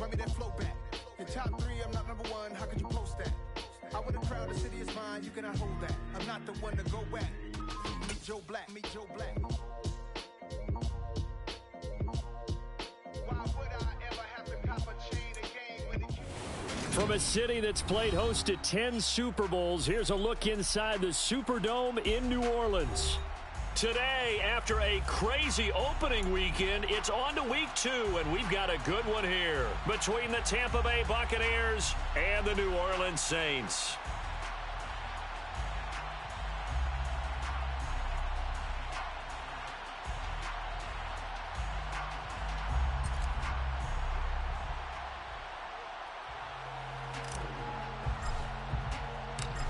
Run me that flow back. Your top 3, I'm not number 1. How could you post that? I would have crowned the city is mine. You cannot hold that. I'm not the one to go back. Meet Joe Black. Meet Joe Black. Why would I ever have to cop a chain again when it... From a city that's played host to 10 Super Bowls, here's a look inside the Superdome in New Orleans. Today, after a crazy opening weekend, it's on to week 2, and we've got a good one here between the Tampa Bay Buccaneers and the New Orleans Saints.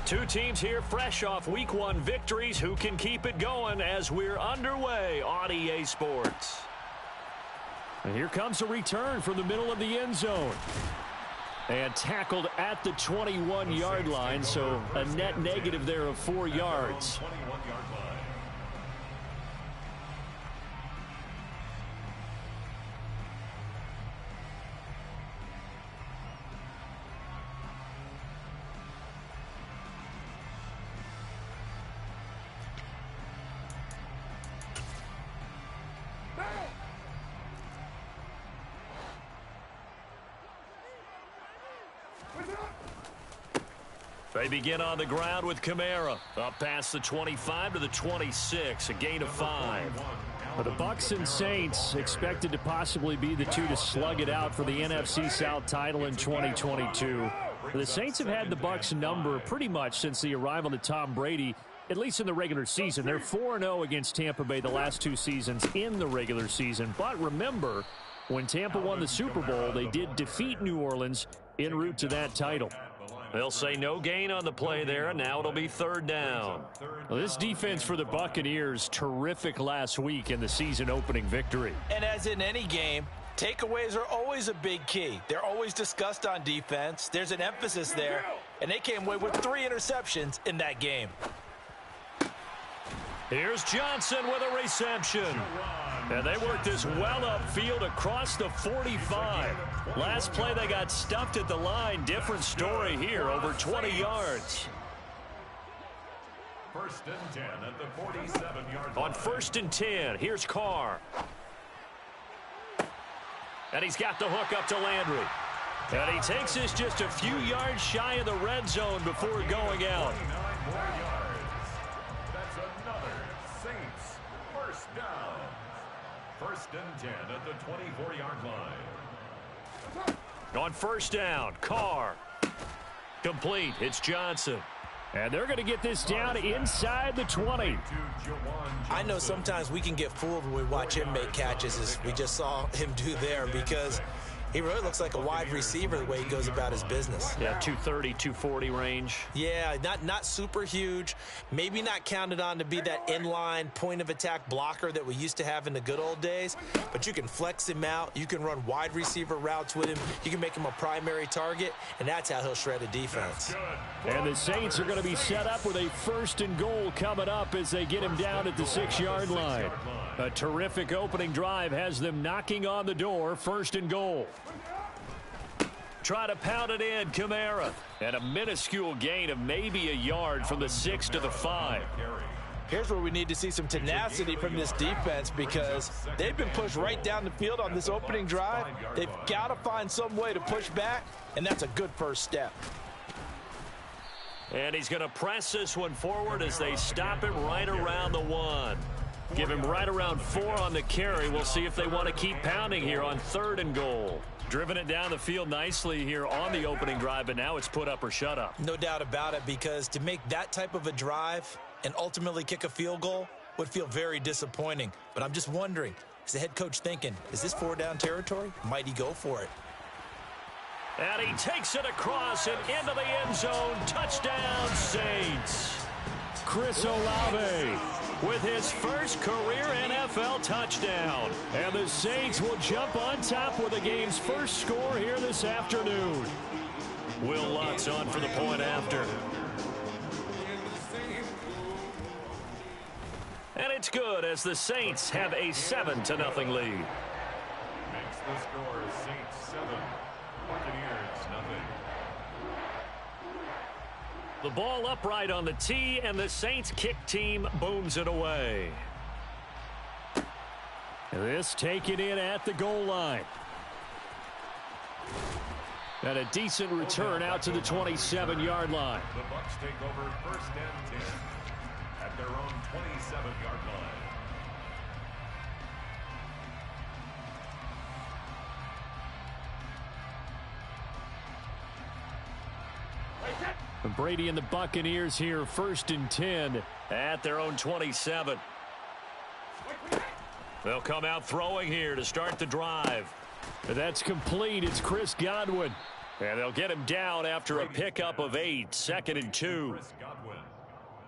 Two teams here fresh off Week 1 victories. Who can keep it going as we're underway on EA Sports? And here comes a return from the middle of the end zone. And tackled at the 21-yard line, so a net negative there of 4 yards. They begin on the ground with Kamara. Up past the 25 to the 26, a gain of 5. But the Bucs and Saints expected to possibly be the two to slug it out for the NFC South title in 2022. The Saints have had the Bucs number pretty much since the arrival of Tom Brady, at least in the regular season. They're 4-0 against Tampa Bay the last 2 seasons in the regular season. But remember, when Tampa won the Super Bowl, they did defeat New Orleans en route to that title. They'll say no gain on the play there, and now it'll be 3rd down. Well, this defense for the Buccaneers, terrific last week in the season-opening victory. And as in any game, takeaways are always a big key. They're always discussed on defense. There's an emphasis there, and they came away with 3 interceptions in that game. Here's Johnson with a reception. And they worked this well upfield across the 45. Last play, they got stuffed at the line. Different story here, over 20 yards. 1st and 10 at the 47-yard line. On 1st and 10, here's Carr. And he's got the hook up to Landry. And he takes this just a few yards shy of the red zone before going out. 29 more yards. That's another Saints 1st down. 1st and 10 at the 24-yard line. On 1st down, Carr. Complete. It's Johnson. And they're going to get this down inside the 20. I know sometimes we can get fooled when we watch him make catches, as we just saw him do there, because he really looks like a wide receiver the way he goes about his business. Yeah, 230, 240 range. Yeah, not super huge. Maybe not counted on to be that inline point-of-attack blocker that we used to have in the good old days. But you can flex him out. You can run wide receiver routes with him. You can make him a primary target, and that's how he'll shred a defense. And the Saints are going to be set up with a 1st and goal coming up as they get him down at the 6-yard line. A terrific opening drive has them knocking on the door. 1st and goal. Try to pound it in, Kamara. And a minuscule gain of maybe a yard from the 6 to the 5. Here's where we need to see some tenacity from this defense, because they've been pushed right down the field on this opening drive. They've got to find some way to push back, and that's a good first step. And he's going to press this one forward as they stop him right around the 1. Give him right around 4 on the carry. We'll see if they want to keep pounding here on 3rd and goal. Driven it down the field nicely here on the opening drive, but now it's put up or shut up. No doubt about it, because to make that type of a drive and ultimately kick a field goal would feel very disappointing. But I'm just wondering, is the head coach thinking, is this 4-down territory? Might he go for it? And he takes it across and into the end zone. Touchdown, Saints. Chris Olave with his first career NFL touchdown. And the Saints will jump on top with the game's first score here this afternoon. Will Lutz on for the point after. And it's good as the Saints have a 7-0 lead. Makes the score Saints 7, Buccaneers, nothing. The ball upright on the tee, and the Saints kick team booms it away. This taken in at the goal line. And a decent return out to the 27-yard line. The Bucs take over 1st and 10 at their own 27-yard line. Brady and the Buccaneers here, 1st and 10 at their own 27. They'll come out throwing here to start the drive. That's complete. It's Chris Godwin. And they'll get him down after a pickup of 8, 2nd and 2.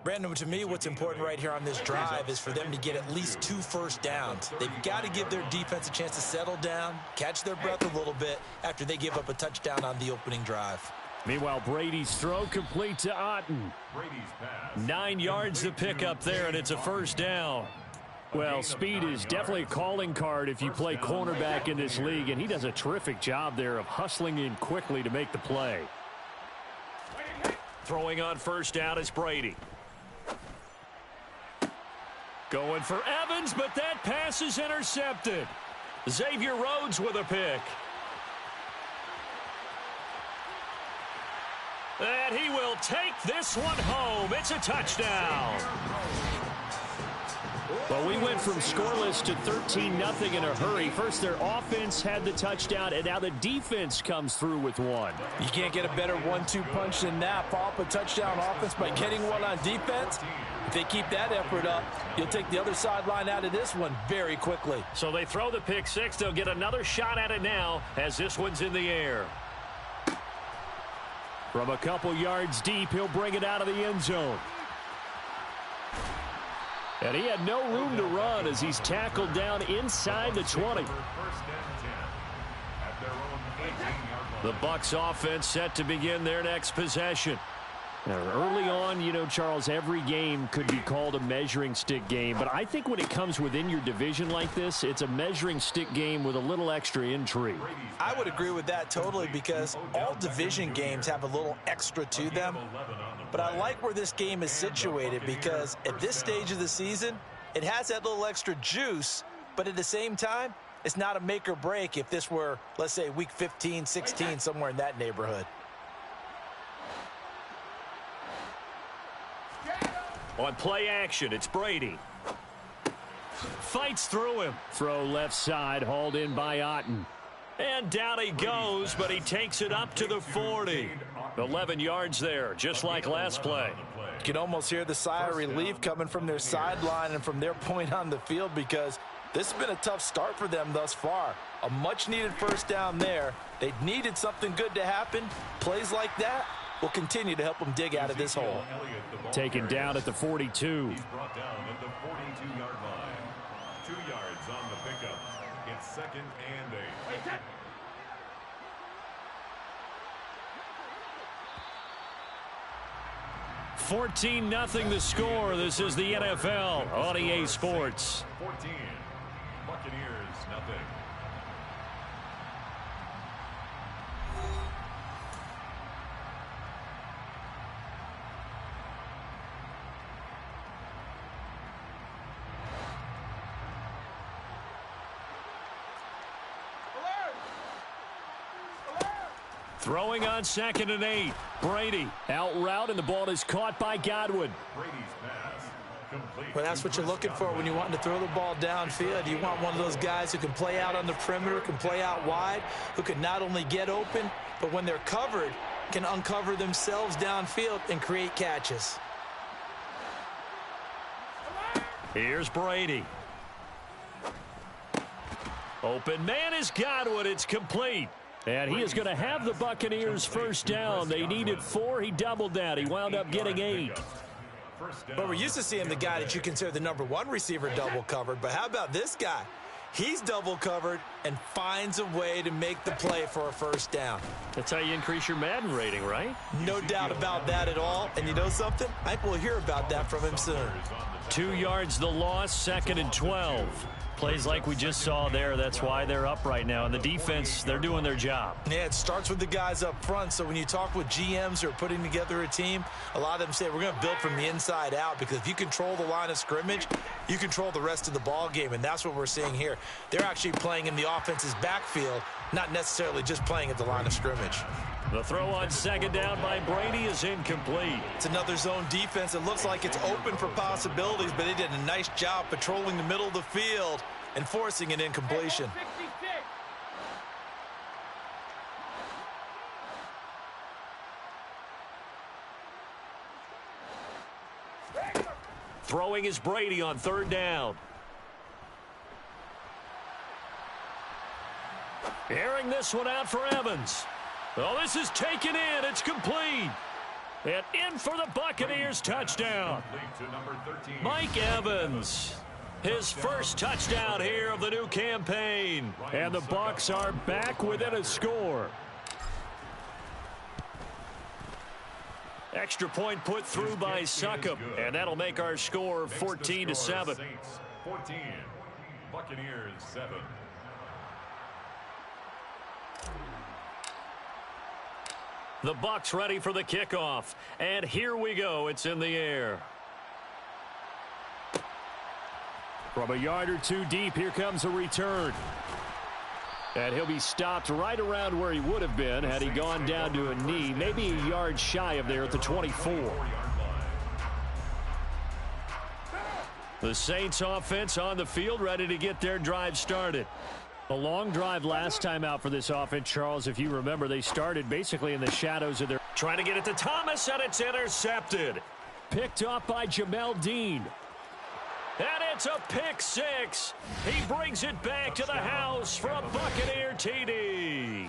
Brandon, to me, what's important right here on this drive is for them to get at least 2 first downs. They've got to give their defense a chance to settle down, catch their breath a little bit after they give up a touchdown on the opening drive. Meanwhile, Brady's throw complete to Otten. 9 yards to pick up there, and it's a first down. Well, speed is definitely a calling card if you play cornerback in this league, and he does a terrific job there of hustling in quickly to make the play. Throwing on first down is Brady. Going for Evans, but that pass is intercepted. Xavier Rhodes with a pick. And he will take this one home. It's a touchdown. Well, we went from scoreless to 13-0 in a hurry. First, their offense had the touchdown, and now the defense comes through with one. You can't get a better 1-2 punch than that. Pop a touchdown offense by getting one on defense. If they keep that effort up, you'll take the other sideline out of this one very quickly. So they throw the pick six. They'll get another shot at it now as this one's in the air. From a couple yards deep, he'll bring it out of the end zone. And he had no room to run as he's tackled down inside the 20. The Bucs offense set to begin their next possession. Now, early on, you know, Charles, every game could be called a measuring stick game. But I think when it comes within your division like this, it's a measuring stick game with a little extra intrigue. I would agree with that totally because all division games have a little extra to them. But I like where this game is situated because at this stage of the season, it has that little extra juice. But at the same time, it's not a make or break if this were, let's say, week 15, 16, somewhere in that neighborhood. On play action, it's Brady. Fights through him. Throw left side, hauled in by Otten. And down he goes, but he takes it up to the 40. 11 yards there, just like last play. You can almost hear the sigh of relief coming from their sideline and from their point on the field because this has been a tough start for them thus far. A much-needed first down there. They needed something good to happen. Plays like that will continue to help them dig out of this hole. Taken down at the 42. He's brought down at the 42-yard line. 2 yards on the pickup. It's 2nd and 8. 14-0 the score. This is the NFL on EA Sports. 14. Buccaneers, nothing. Throwing on 2nd and 8. Brady out route, and the ball is caught by Godwin. Brady's pass complete. Well, that's what you're looking for when you want to throw the ball downfield. You want one of those guys who can play out on the perimeter, can play out wide, who can not only get open, but when they're covered, can uncover themselves downfield and create catches. Here's Brady. Open man is Godwin. It's complete. And he is going to have the Buccaneers first down. They needed 4. He doubled that. He wound up getting 8. But we're used to seeing the guy that you consider the #1 receiver double covered. But how about this guy? He's double covered and finds a way to make the play for a first down. That's how you increase your Madden rating, right? No doubt about that at all. And you know something? I think we'll hear about that from him soon. 2 yards the loss, 2nd and 12. Plays like we just saw there. That's why they're up right now. And the defense, they're doing their job. Yeah, it starts with the guys up front. So when you talk with GMs who are putting together a team, a lot of them say we're going to build from the inside out, because if you control the line of scrimmage, you control the rest of the ball game. And that's what we're seeing here. They're actually playing in the offense's backfield, not necessarily just playing at the line of scrimmage. The throw on 2nd down by Brady is incomplete. It's another zone defense. It looks like it's open for possibilities, but they did a nice job patrolling the middle of the field and forcing an incompletion. Throwing is Brady on 3rd down. Airing this one out for Evans. Oh, this is taken in. It's complete. And in for the Buccaneers touchdown. Mike Evans. His first touchdown here of the new campaign. And the Bucs are back within a score. Extra point put through by Succop. And that'll make our score 14-7. 14. Buccaneers 7. The Bucs ready for the kickoff. And here we go. It's in the air. From a yard or two deep, here comes a return. And he'll be stopped right around where he would have been had he gone down to a knee, maybe a yard shy of there at the 24. The Saints offense on the field, ready to get their drive started. A long drive last time out for this offense, Charles. If you remember, they started basically in the shadows of their... Trying to get it to Thomas, and it's intercepted. Picked off by Jamel Dean. And it's a pick six. He brings it back to the house for a Buccaneer TD.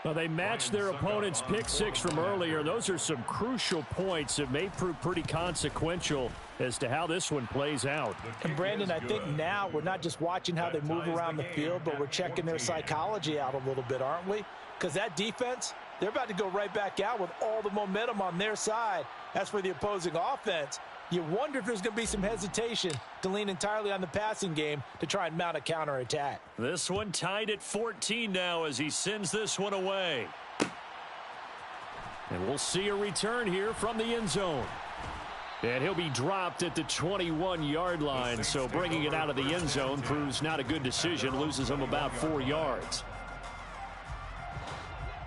Well, they matched their opponent's pick six from earlier. Those are some crucial points that may prove pretty consequential as to how this one plays out. And Brandon, I think now we're not just watching how they move around the field, but we're checking their psychology out a little bit, aren't we? Because that defense, they're about to go right back out with all the momentum on their side. As for the opposing offense, you wonder if there's going to be some hesitation to lean entirely on the passing game to try and mount a counterattack. This one tied at 14 now as he sends this one away. And we'll see a return here from the end zone. And he'll be dropped at the 21-yard line, so bringing it out of the end zone proves not a good decision, loses him about 4 yards.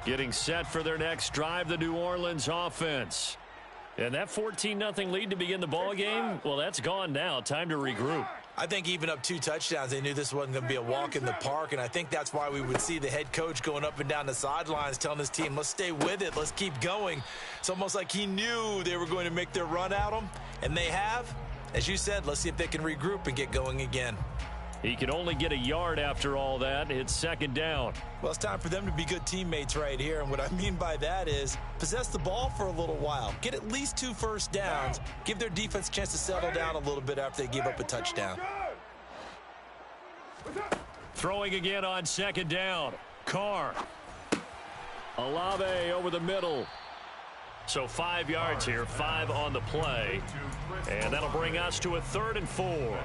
Getting set for their next drive, the New Orleans offense. And that 14-0 lead to begin the ball game, well, that's gone now. Time to regroup. I think even up 2 touchdowns, they knew this wasn't going to be a walk in the park, and I think that's why we would see the head coach going up and down the sidelines telling his team, let's stay with it, let's keep going. It's almost like he knew they were going to make their run at him, and they have. As you said, let's see if they can regroup and get going again. He can only get a yard after all that. It's 2nd down. Well, it's time for them to be good teammates right here. And what I mean by that is possess the ball for a little while. Get at least 2 first downs. Give their defense a chance to settle down a little bit after they give up a touchdown. Throwing again on 2nd down. Carr. Olave over the middle. So 5 yards here, 5 on the play. And that'll bring us to a 3rd and 4.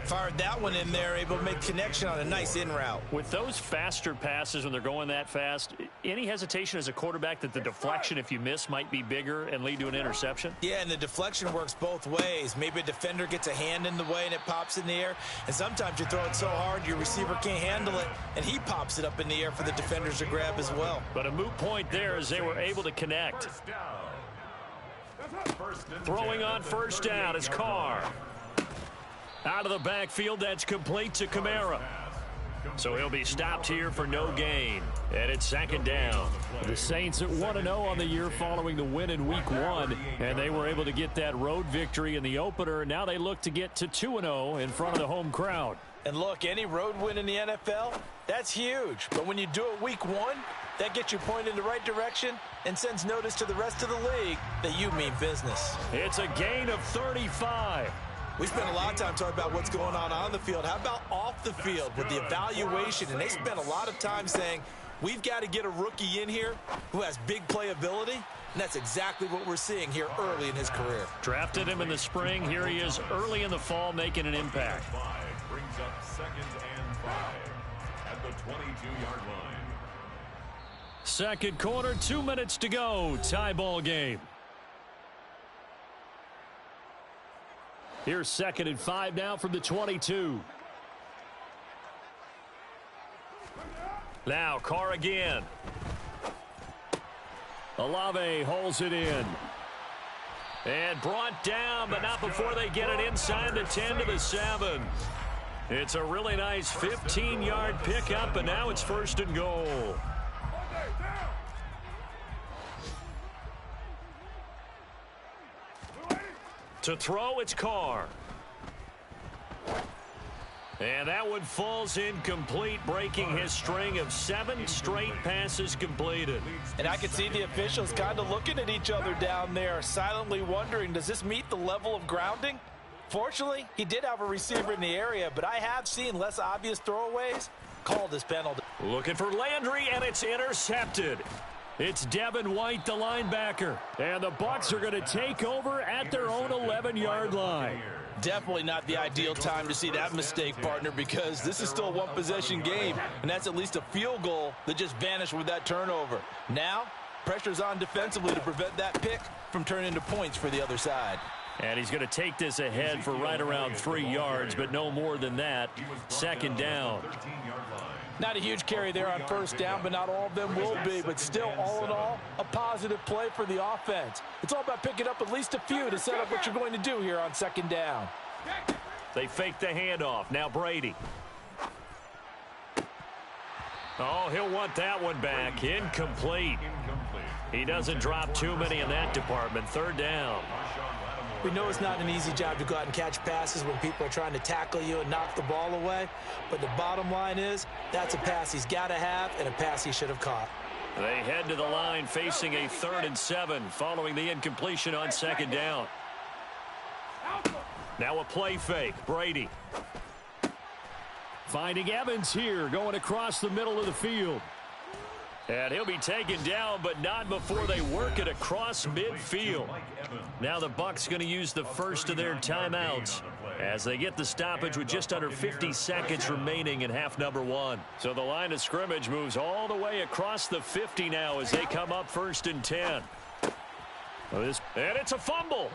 Fired that one in there, able to make connection on a nice in route. With those faster passes when they're going that fast, any hesitation as a quarterback that the deflection, if you miss, might be bigger and lead to an interception? Yeah, and the deflection works both ways. Maybe a defender gets a hand in the way and it pops in the air. And sometimes you throw it so hard your receiver can't handle it, and he pops it up in the air for the defenders to grab as well. But a moot point there as they were able to connect. Throwing on 1st down is Carr. Out of the backfield, that's complete to Kamara. So he'll be stopped here for no gain. And it's 2nd down. The Saints at 1-0 on the year following the win in Week 1. And they were able to get that road victory in the opener. Now they look to get to 2-0 in front of the home crowd. And look, any road win in the NFL, that's huge. But when you do it Week 1, that gets you pointed in the right direction and sends notice to the rest of the league that you mean business. It's a gain of 35. We spent a lot of time talking about what's going on the field. How about off the field with the evaluation? And they spent a lot of time saying, we've got to get a rookie in here who has big playability, and that's exactly what we're seeing here early in his career. Drafted him in the spring. Here he is early in the fall making an impact. Brings up 2nd and 5 at the 22-yard line. Second quarter, 2 minutes to go. Tie ball game. Here's 2nd and 5 now from the 22. Now Carr again. Olave holds it in. And brought down, but not before they get it inside the 10 to the 7. It's a really nice 15-yard pickup, and now it's 1st and goal. To throw, it's Carr. And that one falls incomplete, breaking his string of 7 straight passes completed. And I can see the officials kind of looking at each other down there, silently wondering, does this meet the level of grounding? Fortunately, he did have a receiver in the area, but I have seen less obvious throwaways called this penalty. Looking for Landry, and it's intercepted. It's Devin White, the linebacker. And the Bucs are going to take over at their own 11-yard line. Definitely not the ideal time to see that mistake, partner, because this is still a one-possession game, and that's at least a field goal that just vanished with that turnover. Now, pressure's on defensively to prevent that pick from turning into points for the other side. And he's going to take this ahead for right around 3 yards, but no more than that. 2nd down. Not a huge carry there on 1st down, but not all of them will be. But still, all in all, a positive play for the offense. It's all about picking up at least a few to set up what you're going to do here on 2nd down. They fake the handoff. Now Brady. Oh, he'll want that one back. Incomplete. He doesn't drop too many in that department. 3rd down. We know it's not an easy job to go out and catch passes when people are trying to tackle you and knock the ball away. But the bottom line is, that's a pass he's got to have and a pass he should have caught. They head to the line facing a 3rd and 7 following the incompletion on 2nd down. Now a play fake. Brady. Finding Evans here, going across the middle of the field. And he'll be taken down, but not before they work it across midfield. Now the Bucs going to use the first of their timeouts as they get the stoppage with just under 50 seconds remaining in half number 1. So the line of scrimmage moves all the way across the 50 now as they come up 1st and 10. And it's a fumble.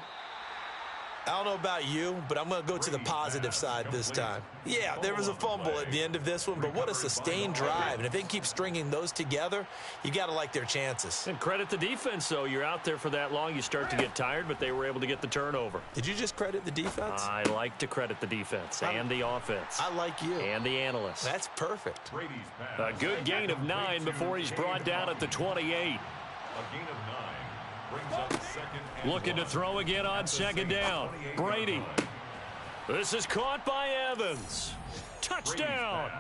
I don't know about you, but I'm going to go to the positive side this time. Yeah, there was a fumble at the end of this one, but what a sustained drive. And if they keep stringing those together, you got to like their chances. And credit the defense, though. You're out there for that long, you start to get tired, but they were able to get the turnover. Did you just credit the defense? I like to credit the defense and the offense. I like you. And the analysts. That's perfect. A good gain of 9 before he's brought down at the 28. A gain of 9 brings up 2nd and Looking to throw again on 2nd down. Brady. This is caught by Evans. Touchdown.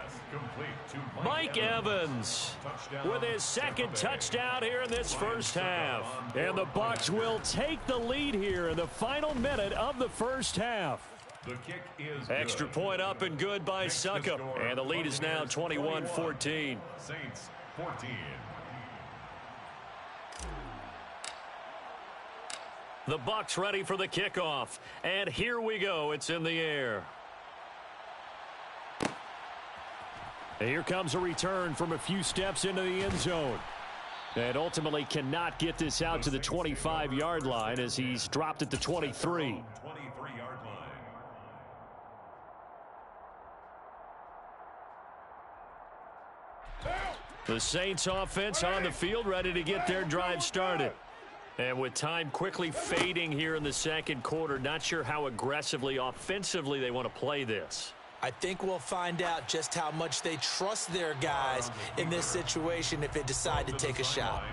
Mike Evans with his 2nd touchdown here in this 1st half. And the Bucs will take the lead here in the final minute of the 1st half. The kick is Extra point up and good by Succop. And the lead is now 21-14. Saints 14. The Bucs ready for the kickoff. And here we go. It's in the air. And here comes a return from a few steps into the end zone. And ultimately cannot get this out to the 25-yard line as he's dropped at the 23. 23-yard line. The Saints offense on the field ready to get their drive started. And with time quickly fading here in the 2nd quarter, not sure how aggressively, offensively they want to play this. I think we'll find out just how much they trust their guys in this situation if they decide to take a shot.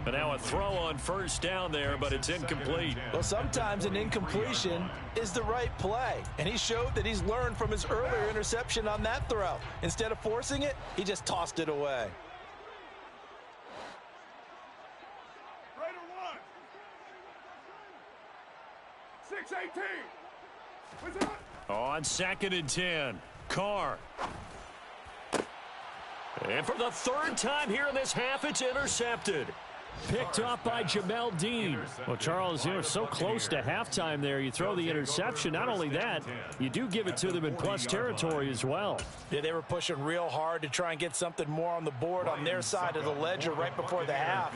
But now a throw on 1st down there, but it's incomplete. Well, sometimes an incompletion is the right play. And he showed that he's learned from his earlier interception on that throw. Instead of forcing it, he just tossed it away. On 2nd and 10, Carr. And for the third time here in this half, it's intercepted. Picked off by Jamel Dean. Well, Charles, you're so close to halftime there. You throw the interception. Not only that, you do give it to them in plus territory as well. Yeah, they were pushing real hard to try and get something more on the board on their side of the ledger right before the half.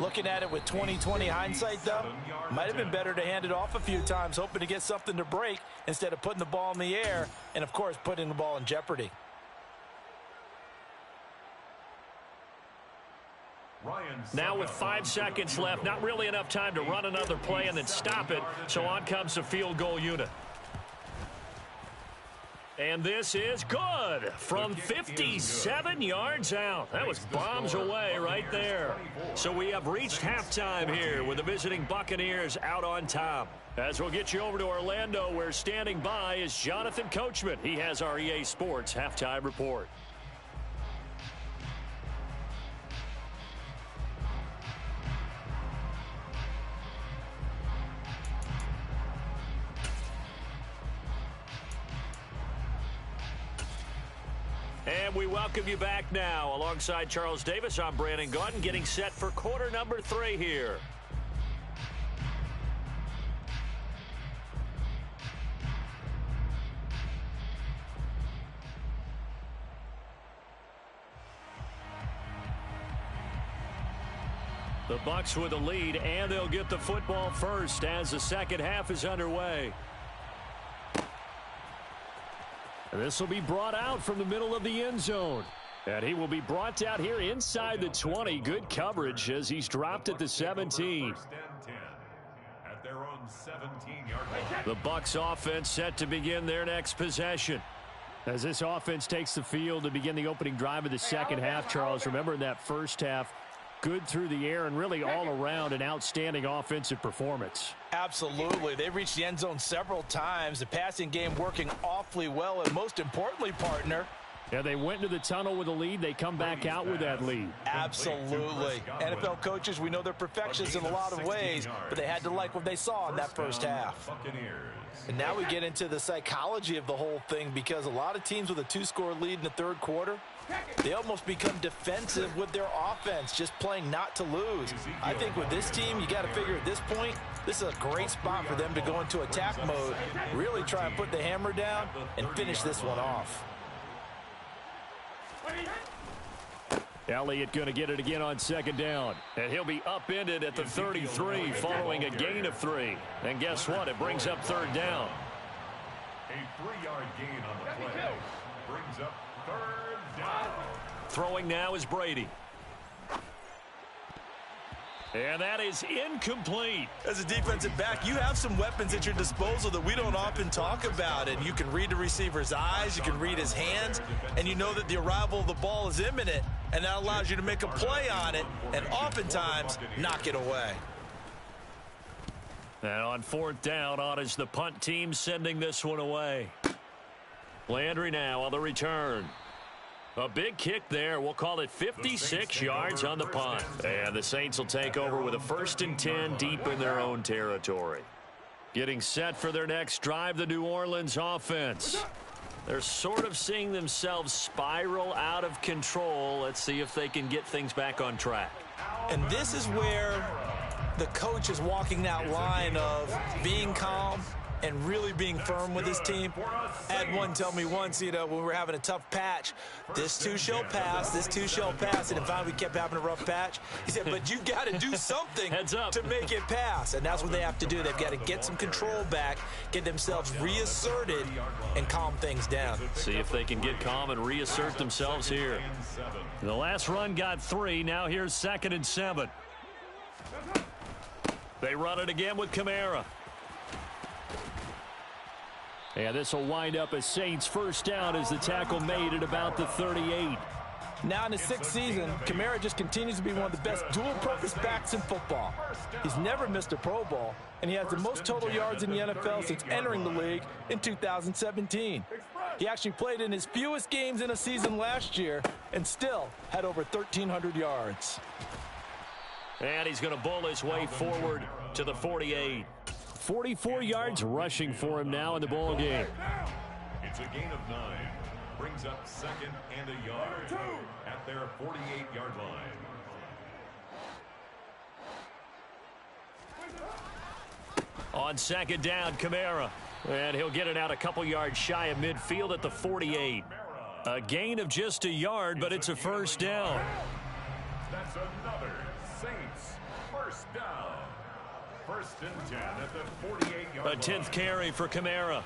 Looking at it with 20/20 hindsight, though, might have been better to hand it off a few times, hoping to get something to break instead of putting the ball in the air and, of course, putting the ball in jeopardy. Now with 5 seconds left, not really enough time to run another play and then stop it, so on comes the field goal unit. And this is good from 57 yards out. That was bombs away right there. So we have reached halftime here with the visiting Buccaneers out on top. As we'll get you over to Orlando, where standing by is Jonathan Coachman. He has our EA Sports halftime report. And we welcome you back now. Alongside Charles Davis, I'm Brandon Gaudin, getting set for quarter number 3 here. The Bucs with the lead, and they'll get the football first as the second half is underway. This will be brought out from the middle of the end zone. And he will be brought out here inside the 20. Good coverage as he's dropped at the 17. The Bucs offense set to begin their next possession. As this offense takes the field to begin the opening drive of the second half, Charles, remember in that first half, good through the air and really all around an outstanding offensive performance. Absolutely. They reached the end zone several times. The passing game working awfully well, and most importantly, partner, yeah, they went into the tunnel with a lead. They come back out with that lead. Absolutely. NFL coaches, we know they're perfectionists in a lot of ways, but they had to like what they saw in that first half. And now we get into the psychology of the whole thing, because a lot of teams with a 2-score lead in the third quarter, they almost become defensive with their offense, just playing not to lose. I think with this team, you got to figure at this point, this is a great spot for them to go into attack mode, really try and put the hammer down and finish this one off. Elliott going to get it again on second down. And he'll be upended at the 33 following a gain of 3. And guess what? It brings up third down. A 3-yard gain on the play brings up third down. Throwing now is Brady. And that is incomplete. As a defensive back, you have some weapons at your disposal that we don't often talk about. And you can read the receiver's eyes, you can read his hands, and you know that the arrival of the ball is imminent, and that allows you to make a play on it and oftentimes knock it away. And on fourth down, on is the punt team sending this one away. Landry now on the return. A big kick there. We'll call it 56 yards on the punt. And the Saints will take over with a 1st and 10 deep in their own territory. Getting set for their next drive, the New Orleans offense. They're sort of seeing themselves spiral out of control. Let's see if they can get things back on track. And this is where the coach is walking that line of being calm and really being firm with his team. I had one tell me once, when we were having a tough patch, this too shall pass, this too shall pass, and then finally we kept having a rough patch. He said, but you got to do something to make it pass, and that's what they have to do. They've got to get some control back, get themselves reasserted, and calm things down. See if they can get calm and reassert themselves here. The last run got 3. Now here's 2nd and 7. They run it again with Kamara. And this will wind up a Saints first down as the tackle made at about the 38. Now in his 6th season, Kamara just continues to be one of the best dual-purpose backs in football. He's never missed a Pro Bowl, and he has the most total yards in the NFL since entering the league in 2017. He actually played in his fewest games in a season last year and still had over 1,300 yards. And he's going to bowl his way forward to the 48. 44 yards rushing for him now in the ball game. It's a gain of 9. Brings up 2nd and a yard at their 48-yard line. On 2nd down, Kamara. And he'll get it out a couple yards shy of midfield at the 48. A gain of just a yard, but it's a first down. That's another Saints first down. 1st and 10 at the 48-yard line. A 10th carry for Kamara.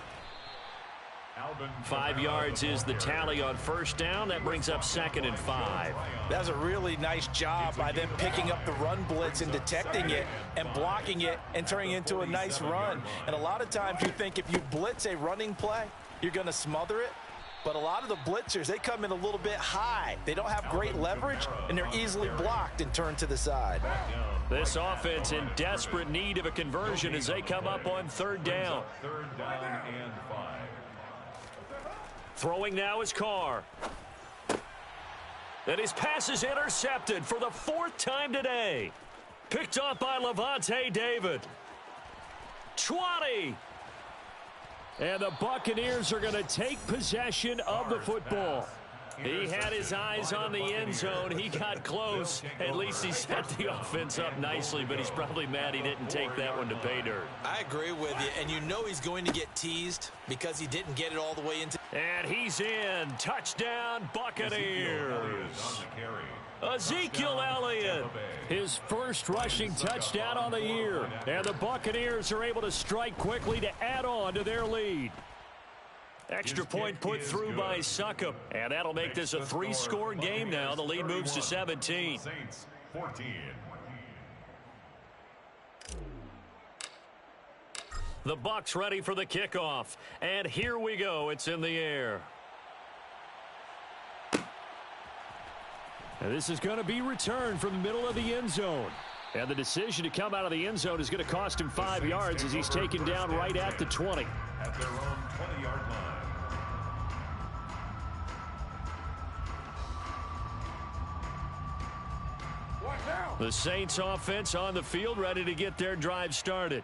5 yards is the tally on first down. That brings up 2nd and 5. That's a really nice job by them picking up the run blitz and detecting it and blocking it and turning it into a nice run. And a lot of times you think if you blitz a running play, you're going to smother it. But a lot of the blitzers, they come in a little bit high. They don't have great leverage, and they're easily blocked and turned to the side. This offense in desperate need of a conversion as they come up on 3rd down. 3rd down and 5. Throwing now is Carr. And his pass is intercepted for the 4th time today. Picked up by Lavonte David. 20. And the Buccaneers are going to take possession of the football. He had his eyes on the end zone. He got close. At least he set the offense up nicely, but he's probably mad he didn't take that one to pay dirt. I agree with you, and you know he's going to get teased because he didn't get it all the way into. And he's in. Touchdown, Buccaneers. Ezekiel Elliott, his first rushing touchdown on the year. And the Buccaneers are able to strike quickly to add on to their lead. Extra point put through by Succop. And that'll make this a 3-score game now. The lead moves to 17. Saints 14. The Bucs ready for the kickoff. And here we go. It's in the air. And this is going to be returned from the middle of the end zone. And the decision to come out of the end zone is going to cost him 5 yards as he's taken down right at the 20. At their own 20-yard line. The Saints offense on the field ready to get their drive started.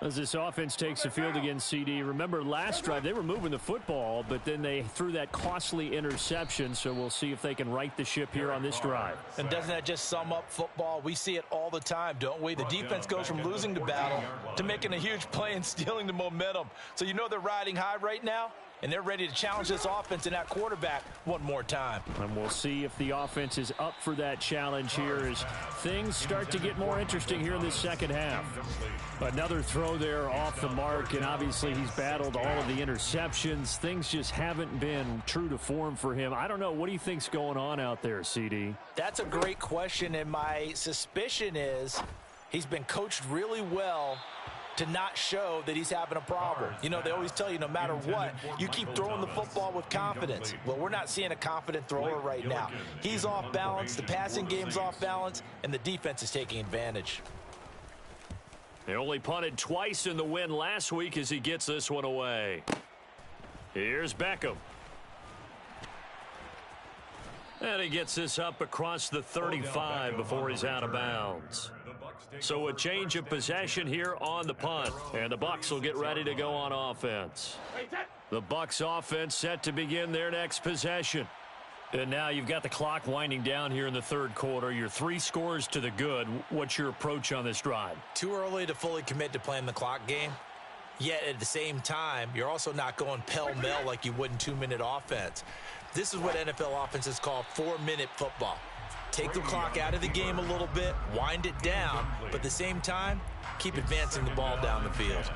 As this offense takes the field against CD, remember last drive they were moving the football, but then they threw that costly interception, so we'll see if they can right the ship here on this drive. And doesn't that just sum up football? We see it all the time, don't we? The defense goes from losing the battle to making a huge play and stealing the momentum. So you know they're riding high right now, and they're ready to challenge this offense and that quarterback one more time. And we'll see if the offense is up for that challenge here as things start to get more interesting here in this second half. Another throw there off the mark, and obviously he's battled all of the interceptions. Things just haven't been true to form for him. I don't know. What do you think's going on out there, CD? That's a great question, and my suspicion is he's been coached really well to not show that he's having a problem. You know, they always tell you no matter what, you keep throwing the football with confidence. Well, we're not seeing a confident thrower right now. He's off balance, the passing game's off balance, and the defense is taking advantage. They only punted twice in the win last week as he gets this one away. Here's Beckham. And he gets this up across the 35 before he's out of bounds. So a change of possession here on the punt. And the Bucs will get ready to go on offense. The Bucs offense set to begin their next possession. And now you've got the clock winding down here in the third quarter. You're 3 scores to the good. What's your approach on this drive? Too early to fully commit to playing the clock game. Yet at the same time, you're also not going pell-mell like you would in 2-minute offense. This is what NFL offenses call 4-minute football. Take the clock out of the game a little bit, wind it down, but at the same time, keep advancing the ball down the field.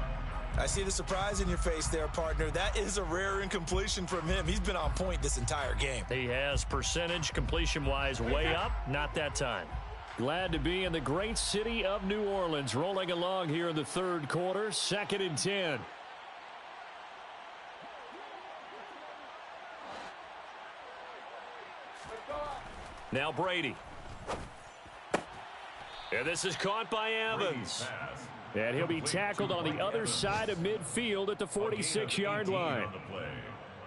I see the surprise in your face there, partner. That is a rare incompletion from him. He's been on point this entire game. He has percentage completion-wise way up, not that time. Glad to be in the great city of New Orleans, rolling along here in the third quarter, 2nd and 10. Now Brady. And this is caught by Evans. And he'll be tackled on the other side of midfield at the 46-yard line.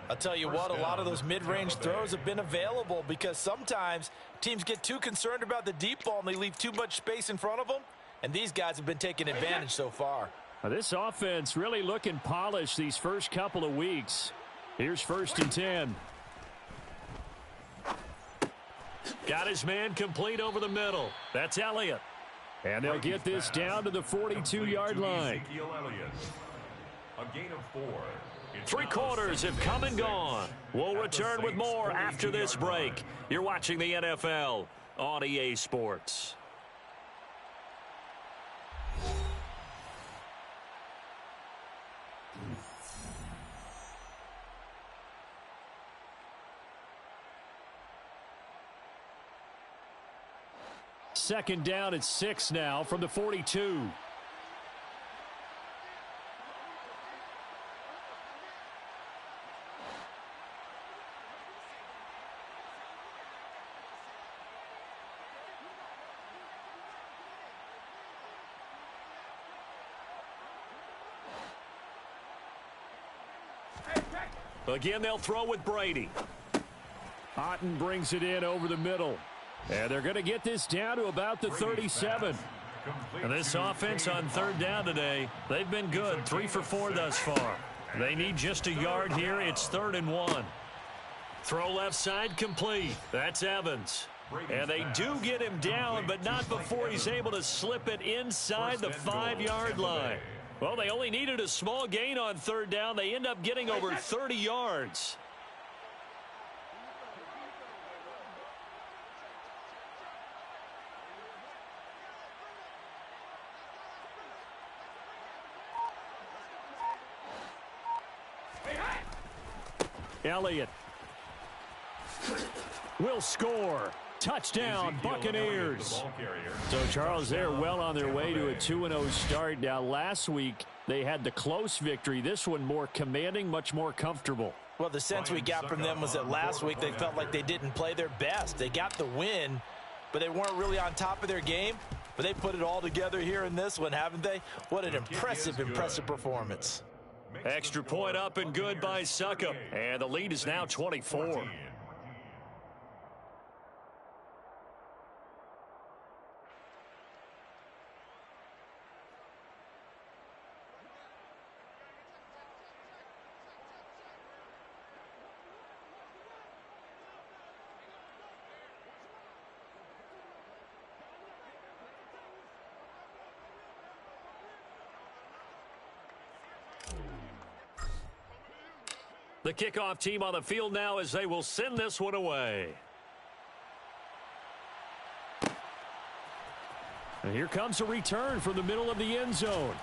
I'll tell you what, a lot of those mid-range throws have been available because sometimes teams get too concerned about the deep ball and they leave too much space in front of them, and these guys have been taking advantage so far. This offense really looking polished these first couple of weeks. Here's 1st and 10. Got his man complete over the middle. That's Elliott. And they'll get this down to the 42-yard line. A gain of 4. 3 quarters have come and gone. We'll return with more after this break. You're watching the NFL on EA Sports. Second down at 6 now from the 42. Again, they'll throw with Brady. Otten brings it in over the middle. And they're going to get this down to about the 37. And this offense on 3rd down today, they've been good. 3 for 4 thus far. They need just a yard here. It's 3rd and 1. Throw left side complete. That's Evans. And they do get him down, but not before he's able to slip it inside the 5-yard line. Well, they only needed a small gain on 3rd down. They end up getting over 30 yards. Elliott will score. Touchdown, Buccaneers. So, Charles, they're well on their way to a 2-0 start. Now, last week, they had the close victory. This one more commanding, much more comfortable. Well, the sense we got from them was that last week they felt like they didn't play their best. They got the win, but they weren't really on top of their game. But they put it all together here in this one, haven't they? What an impressive performance. Extra point up and good by Succop. And the lead is now 24. The kickoff team on the field now as they will send this one away. And here comes a return from the middle of the end zone.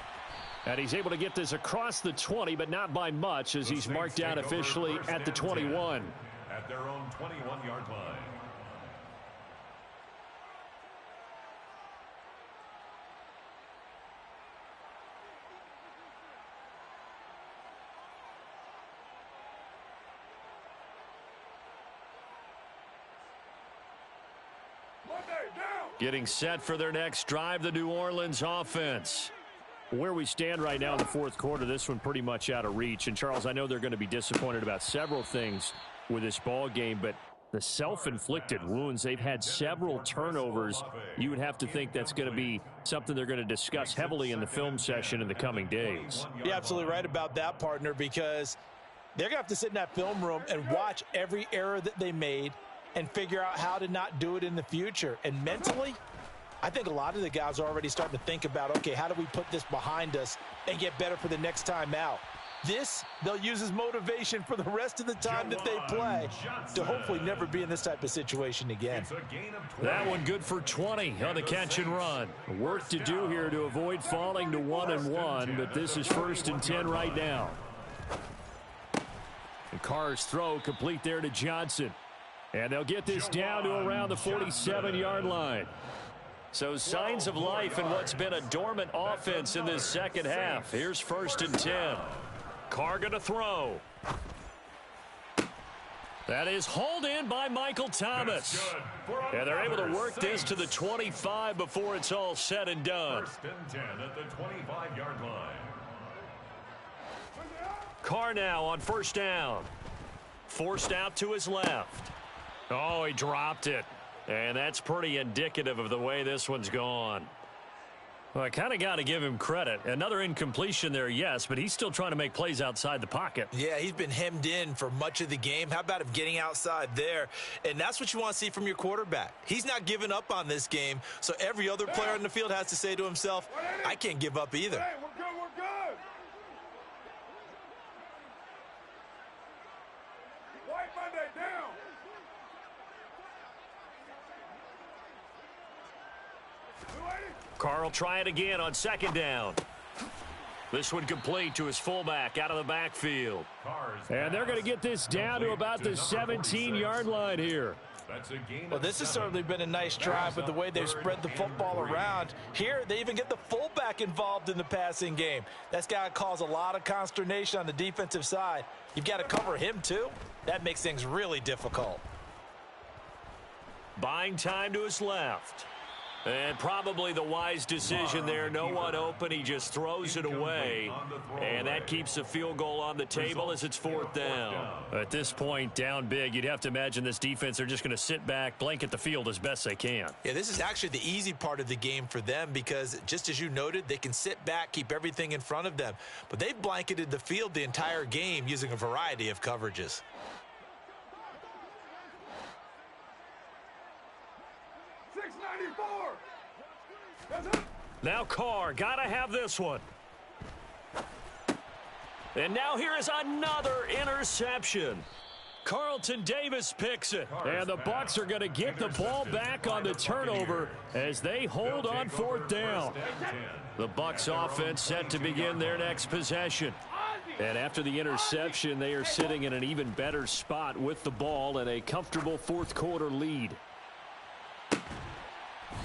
And he's able to get this across the 20, but not by much as he's marked down officially at the 21. At their own 21-yard line. Getting set for their next drive, the New Orleans offense. Where we stand right now in the 4th quarter, this one pretty much out of reach. And, Charles, I know they're going to be disappointed about several things with this ball game, but the self-inflicted wounds, they've had several turnovers. You would have to think that's going to be something they're going to discuss heavily in the film session in the coming days. You're absolutely right about that, partner, because they're going to have to sit in that film room and watch every error that they made and figure out how to not do it in the future. And mentally, I think a lot of the guys are already starting to think about, okay, how do we put this behind us and get better for the next time out? This, they'll use as motivation for the rest of the time that they play to hopefully never be in this type of situation again. That one good for 20 on the catch and run. Work to do here to avoid falling to 1-1, but this is 1st and 10 right now. And Carr's throw complete there to Johnson. And they'll get this down to around the 47-yard line. So signs of life in what's been a dormant offense in this second half. Here's 1st and 10. Carr going to throw. That is hauled in by Michael Thomas. And they're able to work this to the 25 before it's all said and done. 1st and 10 at the 25-yard line. Carr now on 1st down. Forced out to his left. Oh, he dropped it. And that's pretty indicative of the way this one's gone. Well, I kind of got to give him credit. Another incompletion there, yes, but he's still trying to make plays outside the pocket. Yeah, he's been hemmed in for much of the game. How about him getting outside there? And that's what you want to see from your quarterback. He's not giving up on this game, so every other player on the field has to say to himself, I can't give up either. Hey, we're good, we're good. White Monday down. Carl try it again on second down. This one complete to his fullback out of the backfield. And they're going to get this down to about the 17-yard line here. Well, this has certainly been a nice drive with the way they've spread the football around. Here, they even get the fullback involved in the passing game. That's got to cause a lot of consternation on the defensive side. You've got to cover him, too. That makes things really difficult. Buying time to his left. And probably the wise decision there. No one open. He just throws it away. And that keeps the field goal on the table as it's fourth down. At this point, down big, you'd have to imagine this defense are just going to sit back, blanket the field as best they can. Yeah, this is actually the easy part of the game for them because, just as you noted, they can sit back, keep everything in front of them. But they've blanketed the field the entire game using a variety of coverages. Now Carr, got to have this one. And now here is another interception. Carlton Davis picks it. And the Bucs are going to get the ball back on the turnover as they hold on fourth down. The Bucs offense set to begin their next possession. And after the interception, they are sitting in an even better spot with the ball and a comfortable fourth quarter lead.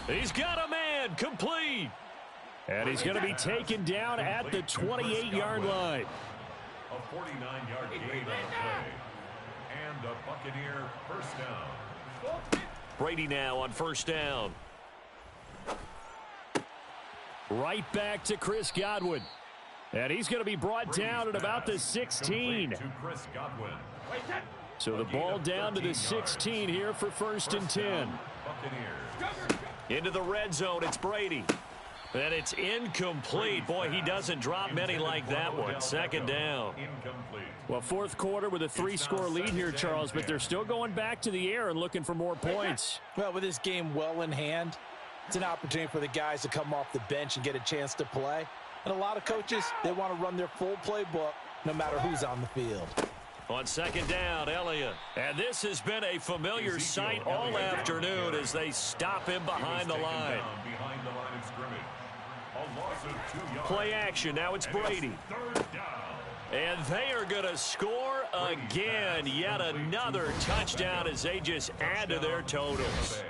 He's got a man, complete. And he's going to be taken down at the 28-yard line. A 49-yard gain on the play. And the Buccaneer first down. Brady now on first down. Right back to Chris Godwin. And he's going to be brought down at about the 16. So the ball down to the 16 here for first and 10. Into the red zone, it's Brady. And it's incomplete. Boy, he doesn't drop many like that one. Second down. Well, fourth quarter with a 3-score lead here, Charles, but they're still going back to the air and looking for more points. Well, with this game well in hand, it's an opportunity for the guys to come off the bench and get a chance to play. And a lot of coaches, they want to run their full playbook no matter who's on the field. On second down, Elliott. And this has been a familiar sight all afternoon as they stop him behind the line. Play action. Now it's Brady. And they are going to score again. Yet another touchdown as they just add to their totals.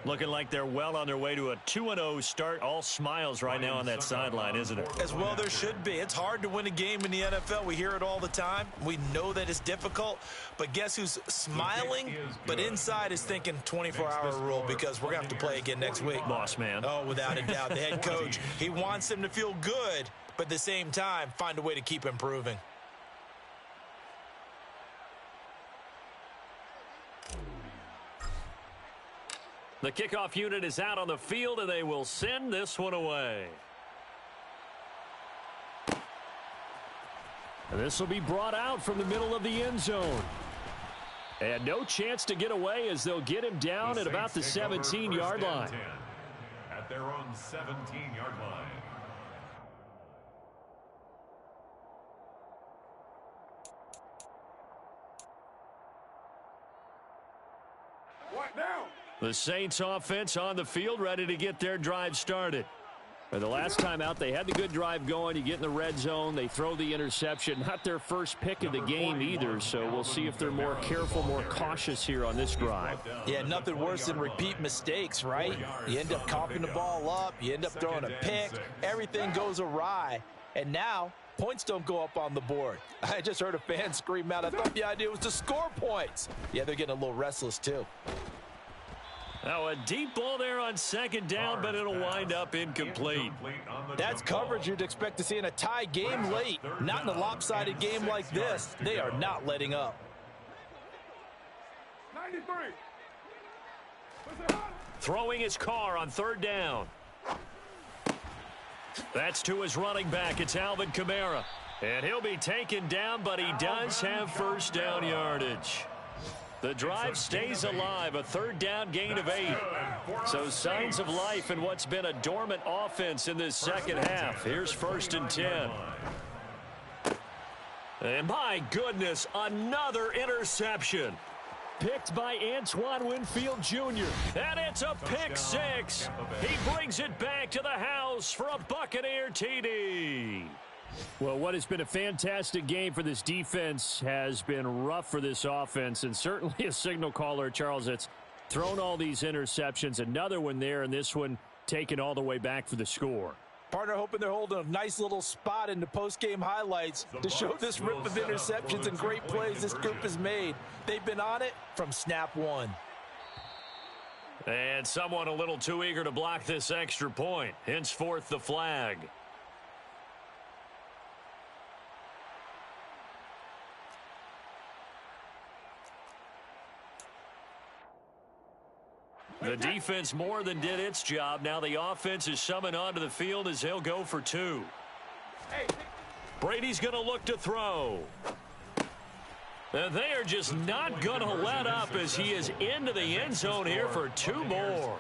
Looking like they're well on their way to a 2-0 start. All smiles right now on that sideline, isn't it? As well there should be. It's hard to win a game in the NFL. We hear it all the time. We know that it's difficult. But guess who's smiling, but inside is thinking 24-hour rule because we're going to have to play again next week. Boss man. Oh, without a doubt. The head coach, he wants them to feel good, but at the same time, find a way to keep improving. The kickoff unit is out on the field, and they will send this one away. And this will be brought out from the middle of the end zone. And no chance to get away as they'll get him down at about the 17-yard line. At their own 17-yard line. What now? The Saints offense on the field ready to get their drive started. The last time out, they had the good drive going. You get in the red zone, they throw the interception. Not their first pick of the game either, so we'll see if they're more careful, more cautious here on this drive. Yeah, nothing worse than repeat mistakes, right? You end up coughing the ball up, you end up throwing a pick, everything goes awry, and now points don't go up on the board. I just heard a fan scream out, I thought the idea was to score points. Yeah, they're getting a little restless too. Now a deep ball there on second down, but it'll wind up incomplete. That's coverage you'd expect to see in a tie game late. Not in a lopsided game like this. They are not letting up. 93. Throwing his car on third down. That's to his running back. It's Alvin Kamara. And he'll be taken down, but he does have first down yardage. The drive stays alive, a third down gain of 8. So signs of life in what's been a dormant offense in this second half. Here's 1st and 10. And my goodness, another interception. Picked by Antoine Winfield Jr. And it's a pick 6. He brings it back to the house for a Buccaneer TD. Well, what has been a fantastic game for this defense has been rough for this offense, and certainly a signal caller, Charles, that's thrown all these interceptions. Another one there, and this one taken all the way back for the score. Partner hoping they're holding a nice little spot in the post-game highlights to show this rip of interceptions and great plays this group has made. They've been on it from snap one. And someone a little too eager to block this extra point. Henceforth, the flag. The defense more than did its job. Now the offense is summoned onto the field as he'll go for 2. Brady's going to look to throw. And they are just not going to let up as he is into the end zone here for 2 more.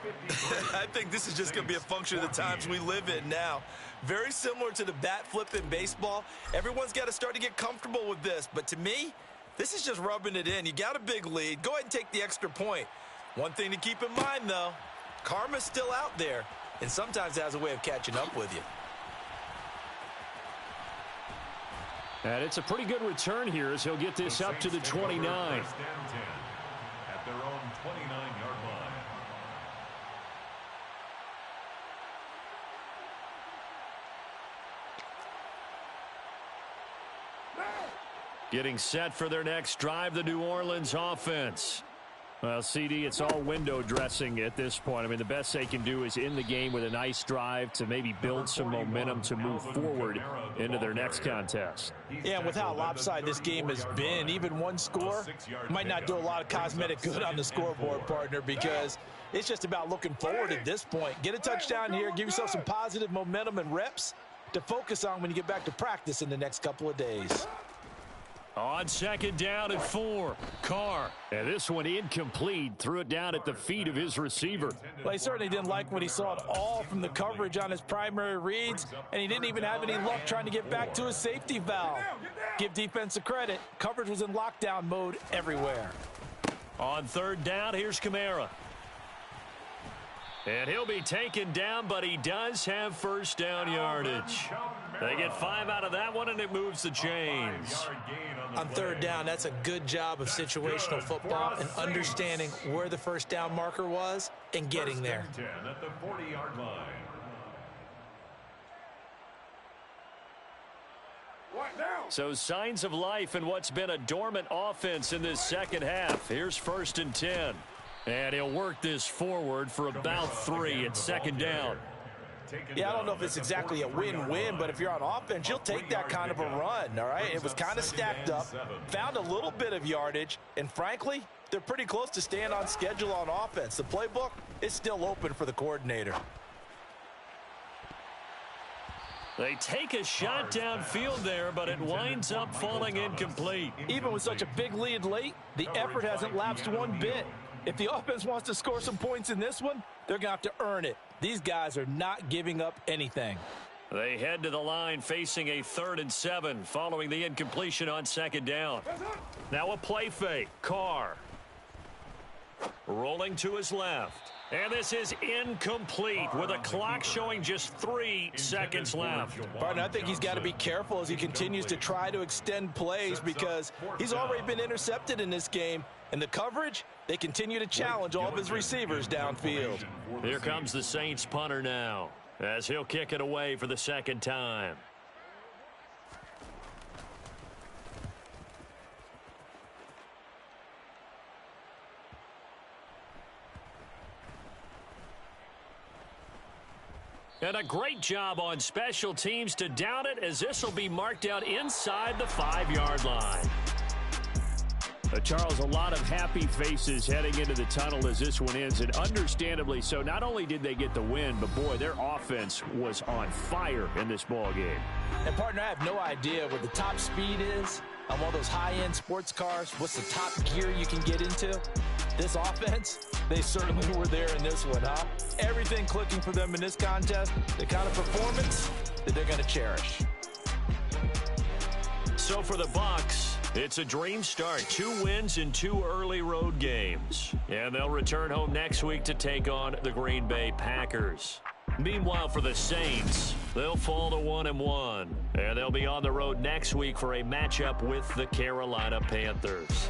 I think this is just going to be a function of the times we live in now. Very similar to the bat flip in baseball. Everyone's got to start to get comfortable with this. But to me, this is just rubbing it in. You got a big lead. Go ahead and take the extra point. One thing to keep in mind, though, karma's still out there, and sometimes it has a way of catching up with you. And it's a pretty good return here as he'll get this up to the 29. At their own 29-yard line. Getting set for their next drive, the New Orleans offense. Well, CD, it's all window dressing at this point. I mean, the best they can do is in the game with a nice drive to maybe build some momentum to move forward into their next contest. Yeah, and with how lopsided this game has been, even one score might not do a lot of cosmetic good on the scoreboard, partner, because it's just about looking forward at this point. Get a touchdown here, give yourself some positive momentum and reps to focus on when you get back to practice in the next couple of days. On 2nd down and 4, Carr. And this one incomplete. Threw it down at the feet of his receiver. Well, he certainly didn't like what he saw at all from the coverage on his primary reads, and he didn't even have any luck trying to get back to his safety valve. Give defense a credit. Coverage was in lockdown mode everywhere. On 3rd down, here's Kamara. And he'll be taken down, but he does have first down yardage. They get 5 out of that one, and it moves the chains. On 3rd down, that's a good job of situational football and understanding where the first down marker was and getting there. 10 at the 40-yard line. So signs of life in what's been a dormant offense in this second half. Here's 1st and 10. And he'll work this forward for about 3 at 2nd down. Yeah, I don't know if it's exactly a win-win, but if you're on offense, you'll take that kind of a run, all right? It was kind of stacked up, found a little bit of yardage, and frankly, they're pretty close to staying on schedule on offense. The playbook is still open for the coordinator. They take a shot downfield there, but it winds up falling incomplete. Even with such a big lead late, the effort hasn't lapsed one bit. If the offense wants to score some points in this one, they're going to have to earn it. These guys are not giving up anything. They head to the line facing a 3rd and 7 following the incompletion on 2nd down. Now a play fake. Carr rolling to his left. And this is incomplete with a clock showing just 3 seconds left. Partner, I think he's got to be careful as he continues to try to extend plays because he's already been intercepted in this game. And the coverage, they continue to challenge all of his receivers downfield. Here comes the Saints punter now as he'll kick it away for the 2nd time. And a great job on special teams to down it as this will be marked out inside the 5-yard line. Charles, a lot of happy faces heading into the tunnel as this one ends, and understandably so. Not only did they get the win, but, boy, their offense was on fire in this ball game. And, partner, I have no idea what the top speed is on one of those high-end sports cars. What's the top gear you can get into? This offense, they certainly were there in this one, huh? Everything clicking for them in this contest, the kind of performance that they're going to cherish. So for the Bucs, it's a dream start. 2 wins in 2 early road games. And they'll return home next week to take on the Green Bay Packers. Meanwhile, for the Saints, they'll fall to 1-1. And they'll be on the road next week for a matchup with the Carolina Panthers.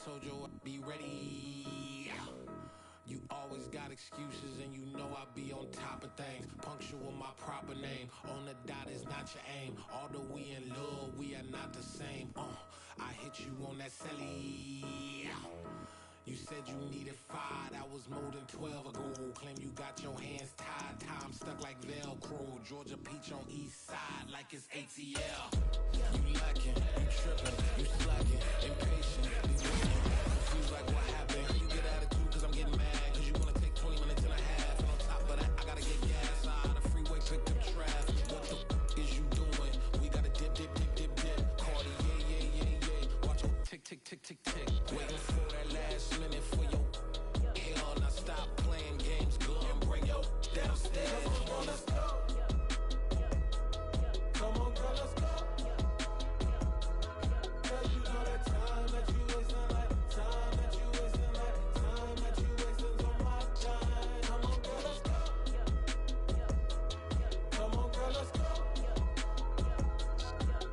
Told you I'd be ready. You always got excuses and you know I be on top of things. Punctual my proper name. On the dot is not your aim. Although we in love, we are not the same. I hit you on that celly. You said you needed 5, that was more than 12 ago. Claim you got your hands tied, time stuck like Velcro. Georgia Peach on east side like it's ATL. You lacking, you tripping, you slacking, impatient, confused like what happened. You get attitude cause I'm getting mad, cause you wanna take 20 minutes and a half. And on top of that, I gotta get gas out of the freeway, pick up traffic. What the is you doing? We gotta dip. Cardi, yeah. Watch it tick, tick. Waiting for that last minute for your hell. Now stop playing games, go and bring your downstairs. Come on, let's go. Come on, girl, let's go. Girl, you know that time that you wasting, like time that you wasting, like time that you wasting on my time. Come on, girl, let's go. Come on, girl, let's go.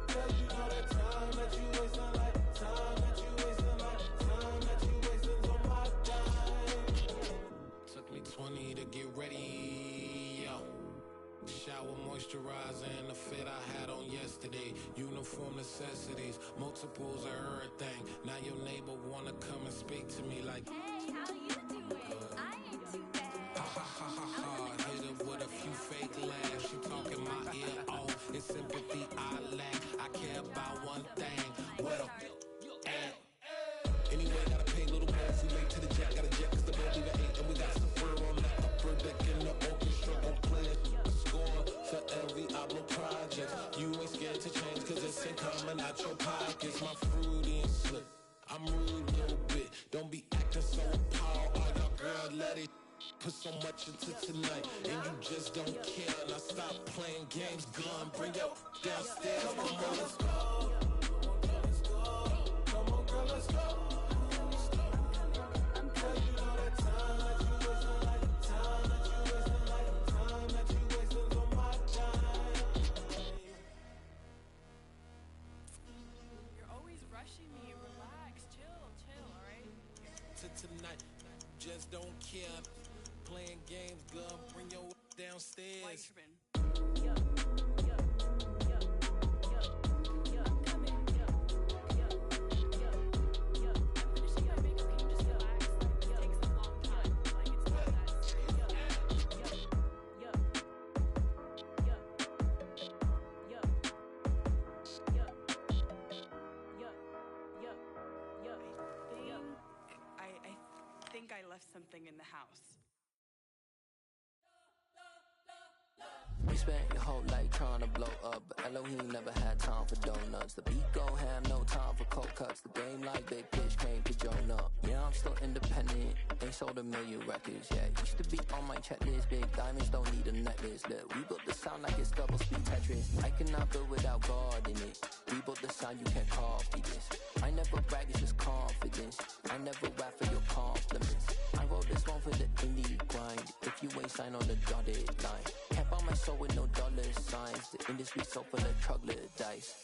Girl, you know that time that you wasting, like time that you wasting, like time that you wasting on my time. Took me 20 to get ready, yo. Shower moisturizer and the fit I had on yesterday. Uniform necessities, multiples of everything. Now your neighbor wanna come and speak to me like, hey, how you doing? I ain't too bad. ha. Hit her with a few fake laughs. She talking my ear off. It's sympathy I lack. I care about one thing. What up? Anyway, gotta pay a little more. We late to the jack, gotta jet cause the boat leave at 8. And we got some fur on the upper deck in the orchestra. Gon' play it, score for every album project. You ain't scared to change cause it's ain't coming out your pockets. My fruity and slip, I'm rude a little bit. Don't be acting so appalled. All y'all girl, let it put so much into tonight. And you just don't care. Now stop playing games, gun, bring your downstairs. Come on, let's go. Come on, girl, let's go. Girl, you know that time that you wasting, like time that you wasting, like time that you wasting on my time. You're always rushing me. Relax, chill, alright? To tonight, just don't care. Playing games, gun, bring your downstairs. Why you tripping? I'm coming. I'm finishing my makeup. Can you just relax? It takes a long time. Like, it's not that serious. I think I left something in the house. We spent your whole life trying to blow up, but Elohim never had time for donuts. The beat gon' have no time for cold cuts. The game like Big Pitch came to join up. Yeah, I'm still independent. They sold 1 million records. Yeah, used to be on my checklist. Big diamonds don't need a necklace. Look, we built the sound like it's double speed Tetris. I cannot build without God in it. We built the sound, you can't copy this. I never brag, it's just confidence. I never rap for your compliments. I wrote this one for the indie grind. If you ain't signed on the dotted line, can't buy my my soul with no dollar signs. The industry so full of troglodytes.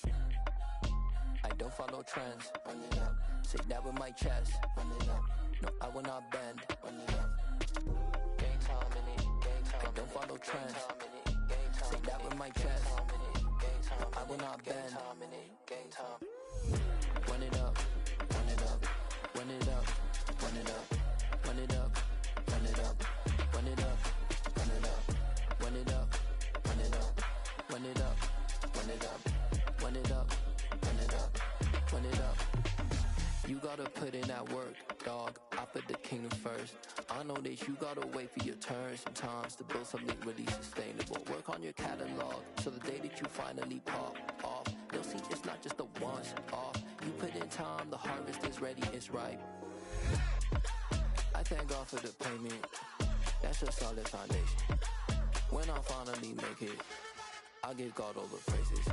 I don't follow trends. Run it up. Say that with my chest. Run it up. No, I will not bend. Run it up. Gang time in it. Gang time. I don't follow trends. Say that with my chest. No, I will not bend. Gang time. Run it up. Run it up. Run it up. Run it up. Run it up. Run it up. Run it up. Run it up. Run it up. Run it up. Run it up. Run it up. Run it up. Run it up. Run it up. You gotta put in that work, dog. I put the kingdom first. I know that you gotta wait for your turn sometimes to build something really sustainable. Work on your catalog so the day that you finally pop off, you'll see it's not just a once off. You put in time, the harvest is ready, it's ripe. I thank God for the payment. That's a solid foundation. When I finally make it, I'll give God all the praises.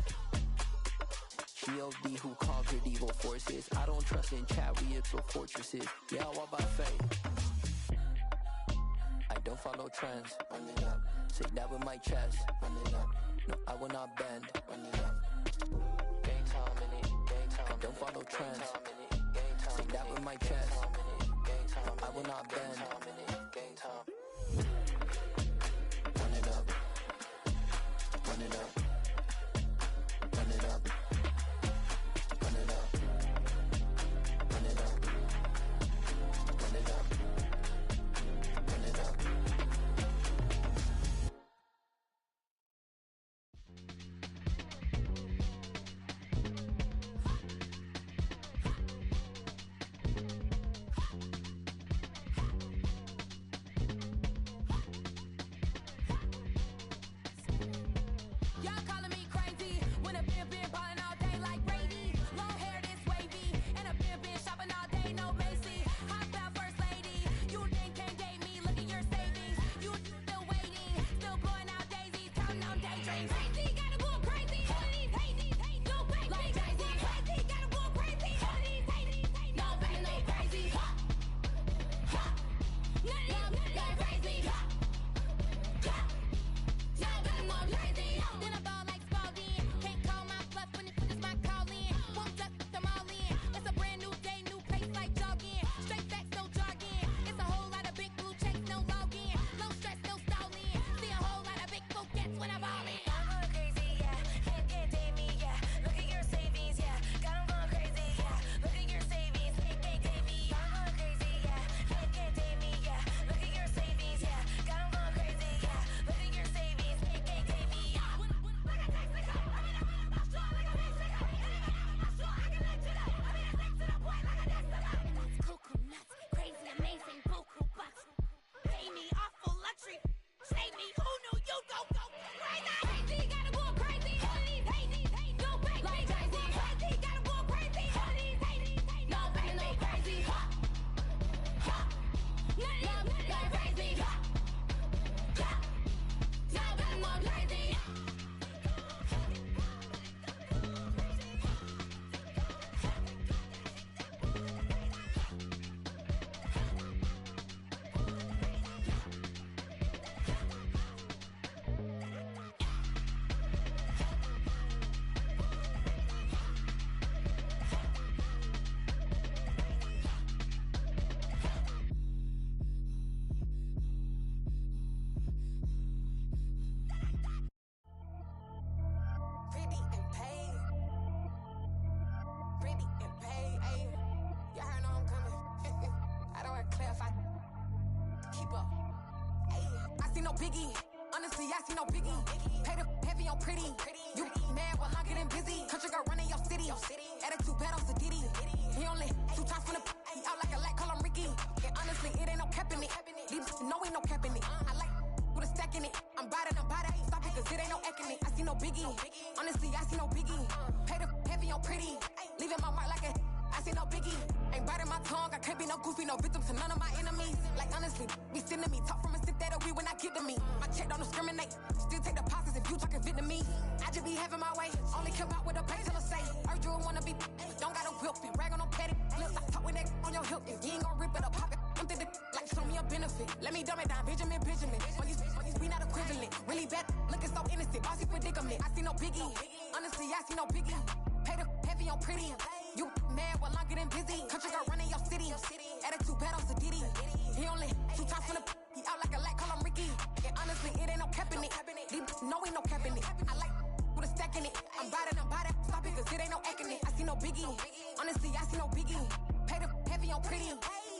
G.O.D. who conquered evil forces. I don't trust in chariots or fortresses. Yeah, I walk by faith. I don't follow trends. Run it up. Say that with my chest. Run it up. No, I will not bend. Run it up. Gang time in it. Gang time. I don't follow trends. Say that with my chest. No, I will not bend. Gang time. Run it up. Run it up. Run it up. Run it up. Run it up. Run it up. Run it up. Y'all calling me crazy when a been ballin' all day like Brady. Long hair this wavy, and a been shopping all day, no Macy. Hot about first lady, you think can't date me? Look at your savings, you still waiting, still blowing out daisies, counting on daydreams. Crazy, gotta go crazy. All of these hating, no crazy. Like crazy, crazy, gotta go crazy. All of these hating, no crazy, no crazy. None of them go crazy. Y'all got more crazy. Then I ball like Spalding. Can't call my bluff when it's my calling. Won't duck them all in. It's a brand new day, new pace like jogging. Straight facts, no jargon. It's a whole lot of big blue checks, no login. No stress, no stalling. See a whole lot of big focus when I ball in. I'm going crazy, yeah. Can't date me, yeah. Look at your savings, yeah. Got 'em going crazy, yeah. Look at your savings, can't date me. I'm going crazy, yeah. Can't date me, yeah. Look at your savings, yeah. Got 'em going crazy, yeah. Look at your savings, can't date me. Cuckoo nuts, crazy, amazing, buku bucks. Pay me off for luxury. Save me, who knew you'd go crazy? Crazy, gotta go crazy. All of these hating, no crazy. Like crazy, crazy, gotta go crazy. All of these hating, no crazy, no crazy. None of them go crazy. Y'all got more crazy. Pretty and paid. Pretty and paid, ayy. Y'all heard know I'm coming. I don't want to clarify. Keep up. Ayy. I see no biggie. Honestly, I see no biggie. Pay the heavy on pretty. You mad while I'm getting busy. Country girl running your city. Attitude bad on Sadiddy. He only 2 times from the he out like a light, call him Ricky. And honestly, it ain't no cap in it. These know ain't no cap in it. I like with a stack in it. I'm about it. Stop it, cause it ain't no eck in it. I see no biggie. Honestly, I see no biggie. Pay the heavy on pretty. Leaving my mark like a I see no biggie. Ain't biting my tongue. I can't be no goofy, no victim to none of my enemies. Like honestly, be sending me talk from a sip that we when I get to me. My check don't discriminate. Still take deposits if you talking Vietnamese. I just be having my way. Only care about what the painkiller say. Heard you wanna be. Don't got a whip. Be rag on no petty. Flips. I talk with that on your hip. If you ain't gon' rip it up, pop it. Empty the like show me a benefit. Let me dumb it down. Benjamin. We not equivalent. Really bad. Look looking so innocent, bossy predicament. I see no biggie. Honestly, I see no biggie. Pay the heavy on pretty. You mad while I'm getting busy. Country girl running your city. Attitude bad on Diddy. He only 2 times from the he out like a light, call him Ricky. And honestly, it ain't no cap in it. No, ain't no cap in it. I like with a stack in it. I'm by that. Stop it, cause it ain't no acting it. I see no biggie. Honestly, I see no biggie. Pay the heavy on pretty.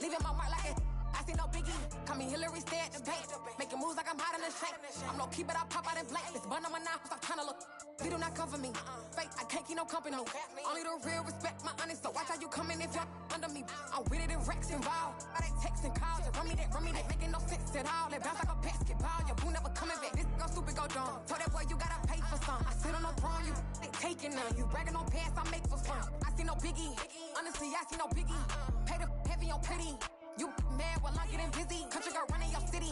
Leaving my mark like it. I see no biggie. Call me Hillary, stay at the bank. Making moves like I'm hot in the shank. I'm low key, but I pop out in blank. This bun on my knife, I'm trying to look. They do not cover me. Fake, I can't keep no company. Only the real respect my honest. So watch how you coming if you're under me. I'm with it in Rex involved. I they text and calls. Run me that. Making no sense at all. They bounce like a basketball. Your boo never coming back. This go stupid, go dumb. Told that boy you gotta pay for some. I sit on no throne, you they taking none. You bragging on past, I make for fun. I see no biggie. Honestly, I see no biggie. Pay the heavy on pretty. You mad while I'm getting busy. Country girl running your city.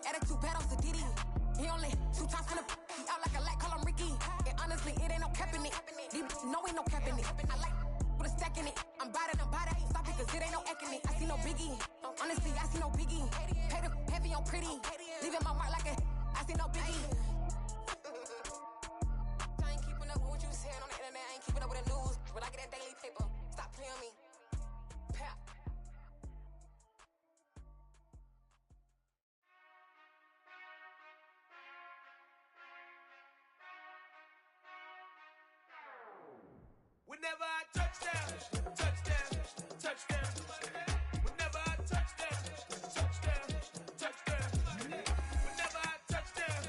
Attitude bad on Diddy. He only 2 times from the he out like a light, call him Ricky. And honestly, it ain't no cap in it. No, ain't no cap in it. I like with a stack in it. I'm by that. Stop it, cause it ain't no acting it. I see no biggie. Honestly, I see no biggie. Pay the heavy on pretty. Leaving my mark like a I see no biggie. I ain't keeping up with what you saying on the internet. I ain't keeping up with the news. But I get that daily paper. Stop playing me. Pap. Whenever I touchdown. Whenever I touchdown. Whenever I touchdown.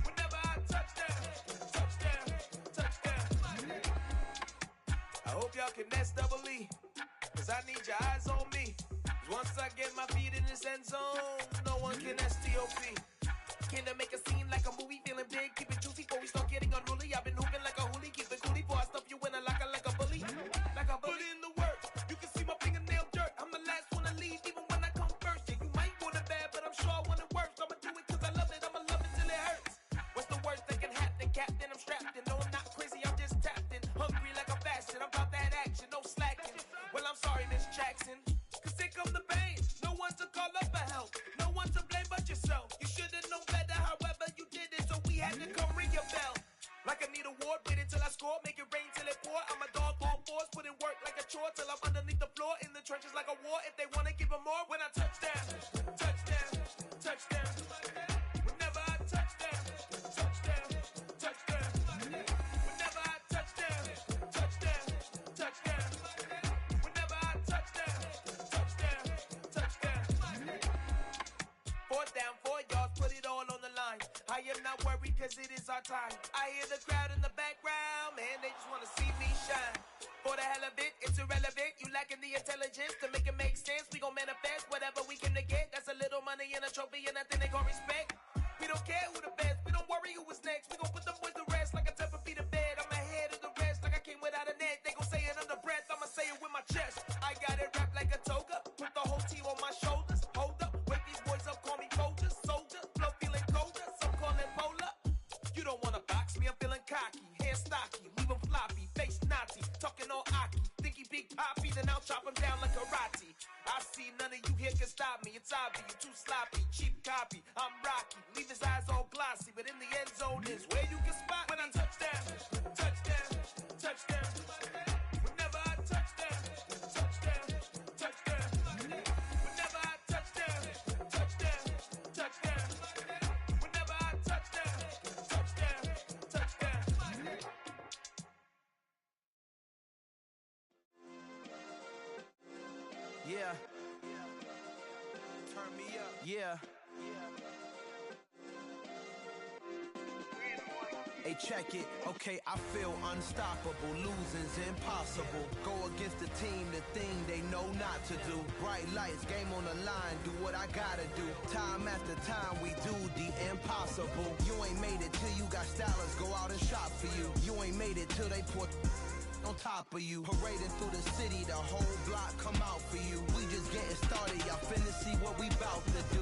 Whenever I touchdown. I hope y'all can nest double E, cause I need your eyes on me. Cause once I get my feet in this end zone, no one can STOP. Can I make a scene like a movie, feeling big, keep it juicy before we start getting unruly. I've been hooping like a hoolie, keep it coolie before I stuff you in a locker like a bully. Like a bully in the work, you can see my fingernail dirt. I'm the last one to leave, even when I come first. Yeah, you might want it bad, but I'm sure I want it worse. I'ma do it cause I love it, I'ma love it till it hurts. What's the worst that can happen, Captain? I'm strapped in, no I'm not crazy, I'm just tapped in. Hungry like a fashion, I'm about that action, no slacking. Well, I'm sorry, Miss Jackson, cause here come the pain. No one to call up for help, no one to blame but yourself. You should've known better, however you did it, so we had to come ring your bell. Like I need a award, wait until I score, make it rain till it pour. I'm a dog on force, put in work like a chore till I'm underneath the floor, in the trenches like a war. If they wanna give them more, when I touchdown. Whenever I touchdown. Whenever I touchdown. Whenever I touchdown. 4th down, 4 yards, put it all on the line. I am not worried cause it is our time. I hear the crowd in the background, man, they just wanna see me shine. For the hell of it, it's irrelevant. You lacking the intelligence to make it make sense. We gon' manifest whatever we came to get. That's a little money and a trophy and nothing they gon' respect. We don't care who the best, we don't worry who is next. We gon' put them boys to rest like a Tempur-Pedic bed. I'm ahead of the rest like I came without a net. They gon' say it under breath, I'ma say it with my chest. I got it wrapped like a toga, put the whole team on my shoulders. Hold up, wake these boys up, call me Folger, soldier. Flow feeling colder, some call it polar. You don't wanna box me, I'm feeling cocky. Hair stocky, leave him floppy, face naughty. Talking all aki, think he big poppy, then I'll chop him down like karate. I see none of you here can stop me. It's obvious, you too sloppy, cheap copy. I'm Rocky, leave his eyes all glossy, but in the end zone is where you can spot when I touchdown. Whenever I touchdown. Whenever I touchdown. Whenever I touchdown. Yeah. Turn me up. Yeah. Hey, check it. Okay, I feel unstoppable. Losing's impossible. Go against the team, the thing they know not to do. Bright lights, game on the line. Do what I gotta do. Time after time, we do the impossible. You ain't made it till you got stylists go out and shop for you. You ain't made it till they put on top of you. Parading through the city, the whole block come out for you. We just getting started, y'all finna see what we bout to do.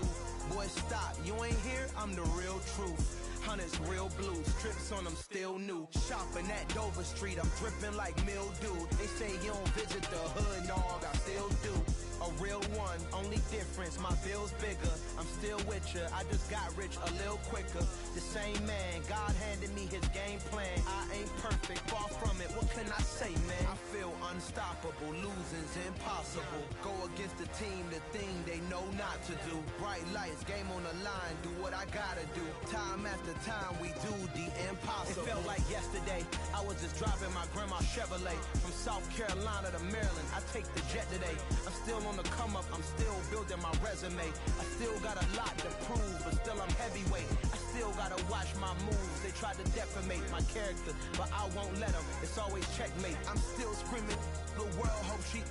Boy, stop, you ain't here, I'm the real truth. Hunters, real blue, strips on them still new. Shopping at Dover Street, I'm dripping like mildew. They say you don't visit the hood, dog, I still do. a real one. Only difference, my bill's bigger. I'm still with ya. I just got rich a little quicker. The same man, God handed me his game plan. I ain't perfect, far from it. What can I say, man? I feel unstoppable. Losing's impossible. Go against the team, the thing they know not to do. Bright lights, game on the line. Do what I gotta do. Time after time, we do the impossible. It felt like yesterday. I was just driving my grandma's Chevrolet from South Carolina to Maryland. I take the jet today. I'm still on the come up. I'm still building my resume. I still got a lot to prove, but still I'm heavyweight. I still gotta watch my moves. They try to defamate my character, but I won't let them. It's always checkmate. I'm still screaming. The world hope she.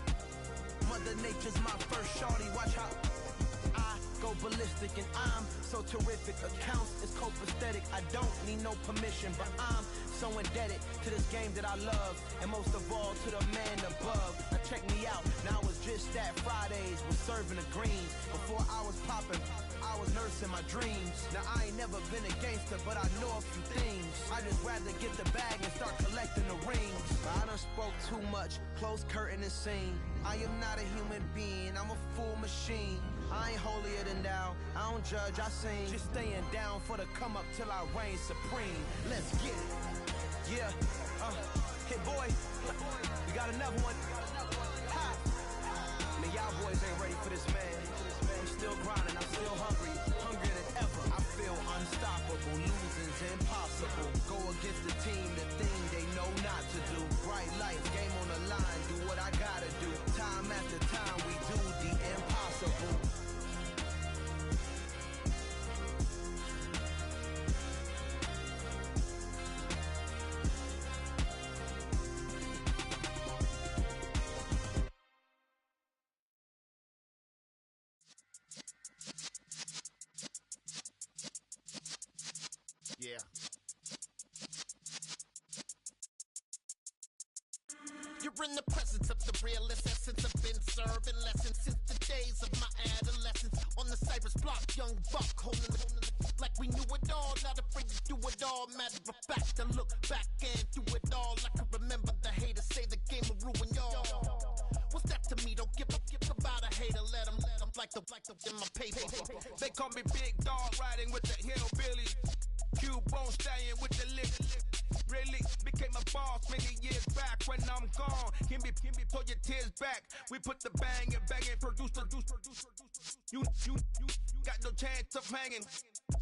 Mother Nature's my first shorty. Watch how I go ballistic, and I'm so terrific. Accounts is copacetic. I don't need no permission, but I'm so indebted to this game that I love, and most of all to the man above. Now check me out. Now it's just that Fridays was serving the greens. Before I was popping, I was nursing my dreams. Now I ain't never been a gangster, but I know a few things. I just rather get the bag and start collecting the rings. I done spoke too much. Close curtain and scene. I am not a human being. I'm a full machine. I ain't holier than thou. I don't judge, I sing. Just staying down for the come up till I reign supreme. Let's get it. Yeah. Hey boy, we got another one. Ha. Man, y'all boys ain't ready for this, man. I'm still grinding, I'm still hungry. Hungrier than ever. I feel unstoppable. Losing's impossible. Go against the team, the thing they know not to do. Bright lights, game on the line. Do what I gotta do. Time after time, we do the impossible. Yeah. You're in the presence of the realest essence. I've been serving lessons since the days of my adolescence. On the Cypress block, young buck holding like we knew it all. Not afraid to do it all. Matter of fact, I look back and do it all. I can remember the haters say the game will ruin y'all. What's that to me? Don't give about a hater. Let them like the in my paper. They call me Big Dog, riding with the hillbillies. Cubone stallion with the lick. Really became a boss many years back. When I'm gone, can me pull your tears back. We put the bang and produce. You got no chance of hanging.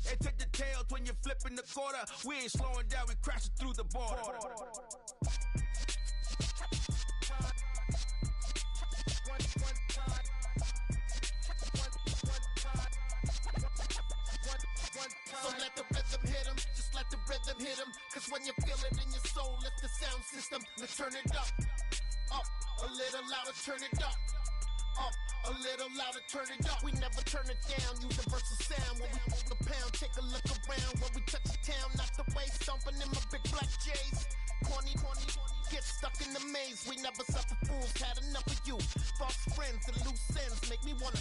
They take the tails when you're flipping the quarter. We ain't slowing down, we crashing through the border. So let the rhythm hit him, just let the rhythm hit him. Cause when you feel it in your soul, lift the sound system. Let's turn it up, a little louder, turn it up, a little louder, turn it up. We never turn it down, universal sound. When we move the pound, take a look around. When we touch the town, not the way, stomping in my big black J's. Corny, get stuck in the maze. We never suffer fools, had enough of you. False friends and loose ends make me wanna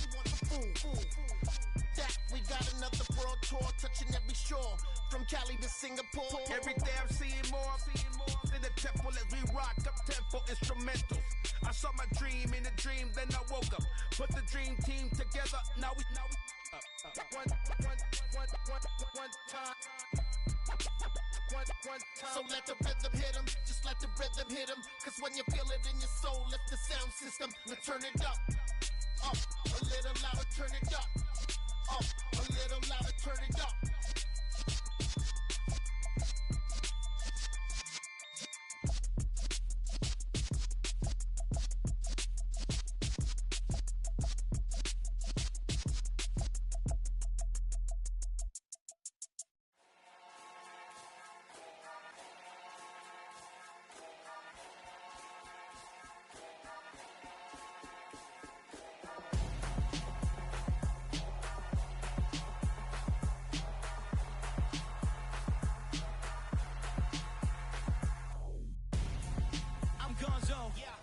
fool. That we got another world tour, touching every shore, from Cali to Singapore. Every day I'm seeing more in the temple as we rock up tempo instrumentals. I saw my dream in a dream, then I woke up. Put the dream team together, now we one time. So let the rhythm hit him, just let the rhythm hit him. Cause when you feel it in your soul, lift the sound system. Let's turn it up, a little louder, turn it up, a little louder, turn it up.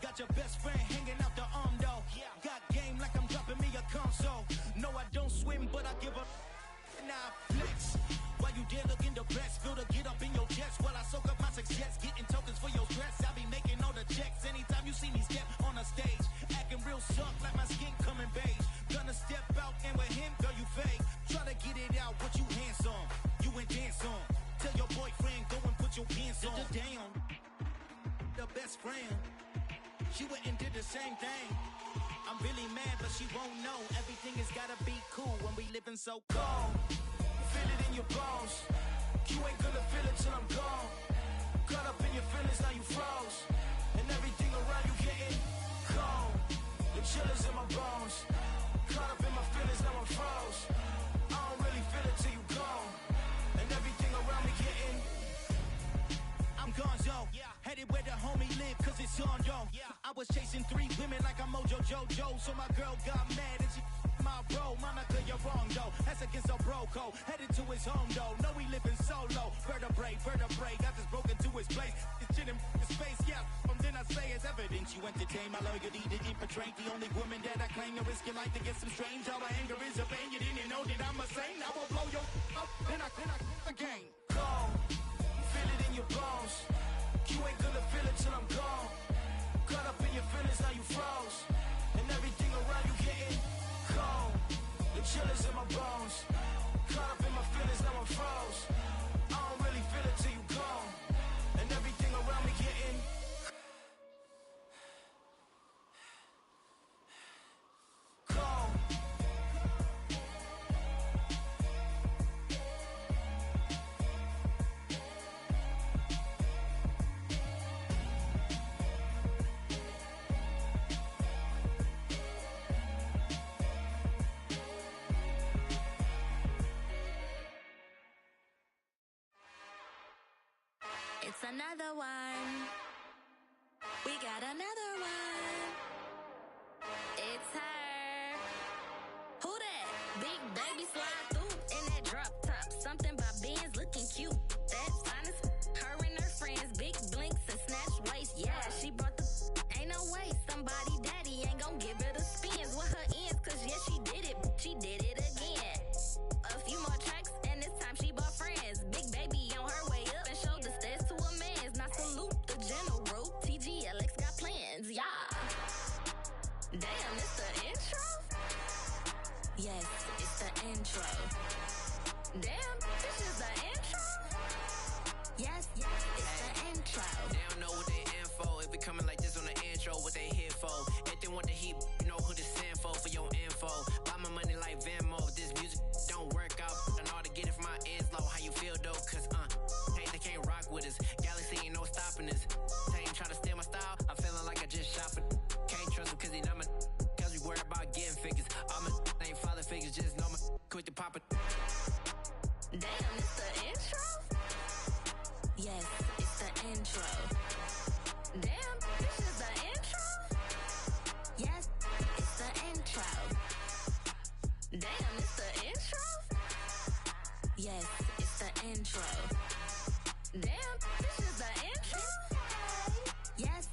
Got your best friend hanging out the arm though. Got game like I'm dropping me a console. No, I don't swim, but I give up. Now flex. While you there looking the best, feel the get up in your chest. While I soak up my success, getting tokens for your stress. I be making all the checks anytime you see me step on a stage. Acting real suck like my skin coming She went and did the same thing. I'm really mad, but she won't know. Everything has gotta be cool when we living so cold. Feel it in your bones. You ain't gonna feel it till I'm gone. Caught up in your feelings, now you froze. And everything around you getting cold. The chill is in my bones. Caught up in my feelings, now I'm froze. I don't really feel it till you gone. And everything around me getting I'm gonzo, headed where the homie live, cause it's on, yo. I was chasing 3 women like I'm Mojo Jojo, so my girl got mad and she my bro. Monica, you're wrong, though. That's against a bro code. Headed to his home, though. No, he living solo. Vertebrae, got this broken to his place. It's shit in his face, yeah. From then I say it's evidence you entertain my loyalty to infiltrate. The only woman that I claim to risk your life to get some strange. How my anger is a pain. You didn't know that I'm a saint. I will blow your up, then I again. Go. Feel it in your bones. You ain't gonna feel it till I'm gone. Caught up in your feelings, now you froze. And everything around you getting cold. The chill is in my bones. Caught up in my feelings, now I'm froze. I don't really feel it till you gone. And everything around me getting cold. It's another one. We got another one. It's her. Who that? Big baby slide through in that drop top. Something about Benz looking cute. That's honest. Her and her friends, big blinks and snatch waist. Yeah, she brought the. Ain't no way somebody daddy ain't gon' give her the spins with her ends. Cause yeah, she did it. She did it again. A few more tracks and this time she bought friends. Big baby on her way up and showed the stairs to a man's. Now salute the general. TGLX got plans, yeah. Damn, it's the intro? Yes, it's the intro. Damn, this is the intro? Yes, it's the intro. They don't know what they info. If we coming like this on the intro, what they here for? If they want the heat, you know who to send for your info. Buy my money like Venmo. If this music don't work out, and all to get it from my ends low. How you feel though? Cause hey, they can't rock with us. Galaxy ain't no stopping us. They ain't try to steal my style. I'm feeling like I just shot for. Can't trust him cause he not my. Cause we worried about getting figures. All my ain't father figures. Just know my quick to pop it. Damn, it's the intro? Yes, it's the intro. Damn, this is the intro? Yes, it's the intro. Damn, it's the intro? Yes, it's the intro. Damn, this is the intro? Yes,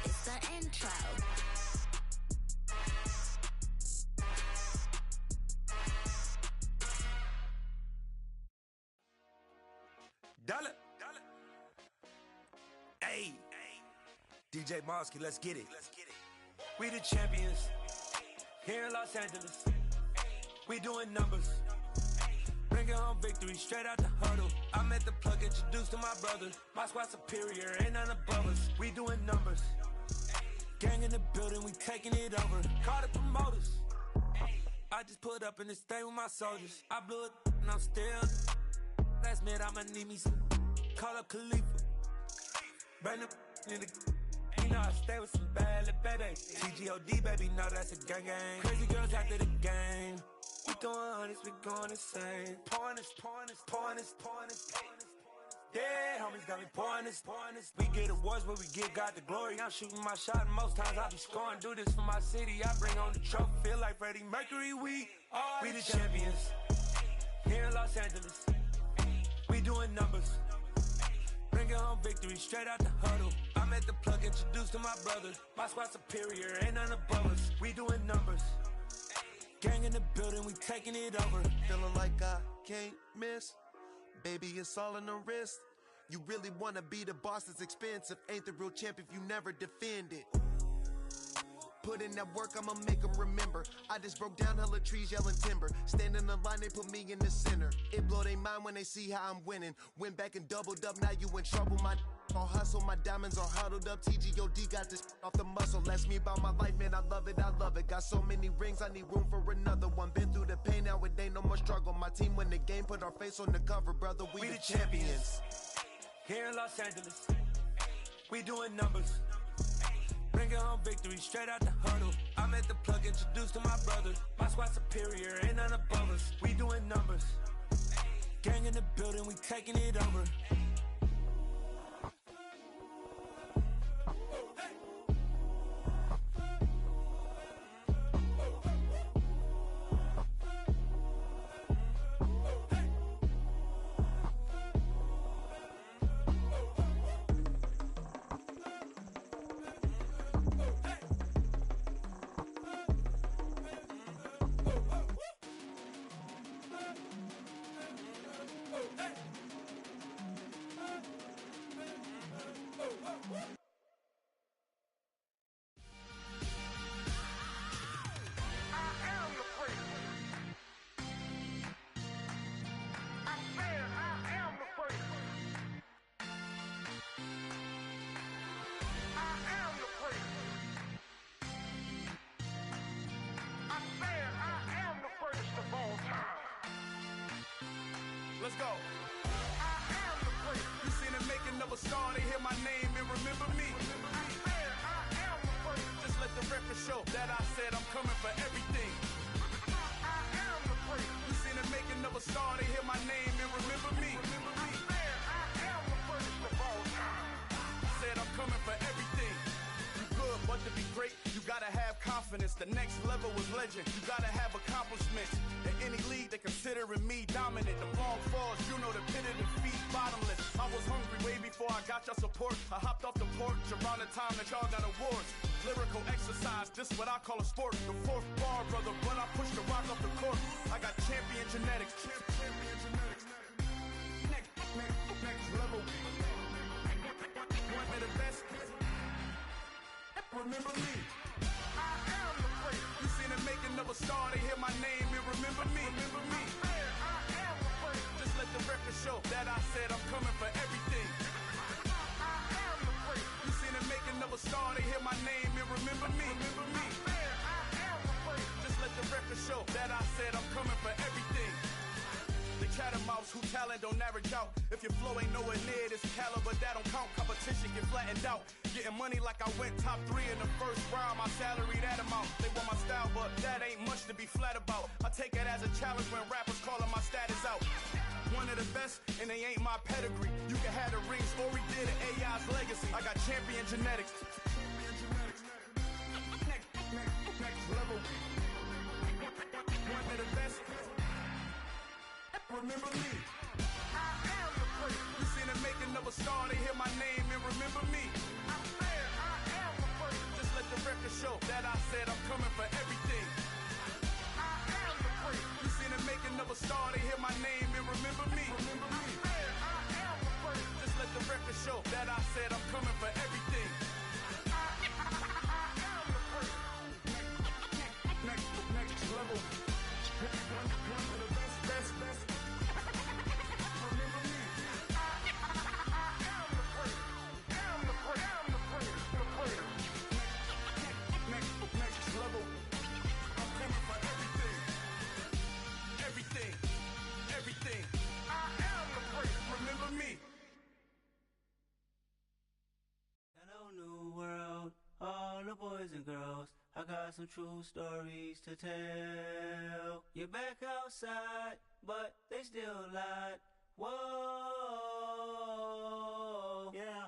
it's the intro. Dollar. Hey, DJ Mosky, let's get it. We the champions here in Los Angeles. We doing numbers. Bringing home victory straight out the huddle. I'm at the plug, introduced to my brother. My squad superior, ain't none above us. We doing numbers. Gang in the building, we taking it over. Call the promoters. I just put up in this thing with my soldiers. I blew it and I'm still. Last minute I'ma need me some. Call up Khalifa. Brand new in the. You know I stay with some bad little baby. TGOD baby, know that's a gang gang. Crazy girls after the game. We throwing hundreds, we going insane. Pouring this. Yeah, homies got me pouring this. We get awards, but we give God the glory. I'm shooting my shot, and most times I be scoring. Do this for my city, I bring on the trophy. Feel like Freddie Mercury, we the champions. Here in Los Angeles, we doing numbers. Bringing home victory straight out the huddle. I'm at the plug, introduced to my brother. My squad superior, ain't none above us. We doing numbers. Gang in the building, we taking it over. Feeling like I can't miss. Baby, it's all in the wrist. You really wanna be the boss, it's expensive. Ain't the real champ if you never defend it. Put in that work, I'ma make them remember. I just broke down hella trees, yelling timber. Stand in the line, they put me in the center. It blow their mind when they see how I'm winning. Went back and doubled up, now you in trouble, my on hustle, my diamonds are huddled up. TGOD got this off the muscle. That's me about my life, man. I love it, I love it. Got so many rings, I need room for another one. Been through the pain, now it ain't no more struggle. My team win the game, put our face on the cover, brother. We the champions. Here in Los Angeles, we doing numbers. Bringing home victory straight out the huddle. I'm at the plug, introduced to my brothers. My squad superior, ain't none above us. We doing numbers. Gang in the building, we taking it over. Let's go. You seen the making of a star, they hear my name and remember me. Just let the record show that I said I'm coming for everything. You seen the making of a star, they hear my name and remember me. Said I'm coming for everything. You good, but to be great, you gotta have confidence. The next level was legend. You gotta have accomplishments. In any league, they considering me dominant. The long falls, you know the pit of defeat, bottomless. I was hungry way before I got your support. I hopped off the porch around the time that y'all got awards. Lyrical exercise, this what I call a sport. The fourth bar, brother, but I pushed the rock off the court. I got champion genetics. Next level. One of the best. Remember me. You seen the making of a star, they hear my name and remember me. Just let the record show that I said I'm coming for everything. You seen the making of a star, they hear my name and remember me. Just let the record show that I said I'm coming for everything. The chattermouths who talent don't average out. If your flow ain't nowhere near this caliber, that don't count. Competition get flattened out. Getting money like I went top 3 in the first round. My salary that amount. They want my style, but that ain't much to be flat about. I take it as a challenge when rappers calling my status out. One of the best, and they ain't my pedigree. You can have the rings, or we did an AI's legacy. I got champion genetics. Next level. One of the best. Remember me. You seen the making of a star, they hear my name and remember me. Just let the record show that I said I'm coming for everything. You seen the making of a star, they hear my name and remember me. Just let the record show that I said I'm coming for everything. Next level. One of the best. Boys and girls, I got some true stories to tell. You're back outside, but they still lied. Whoa, yeah.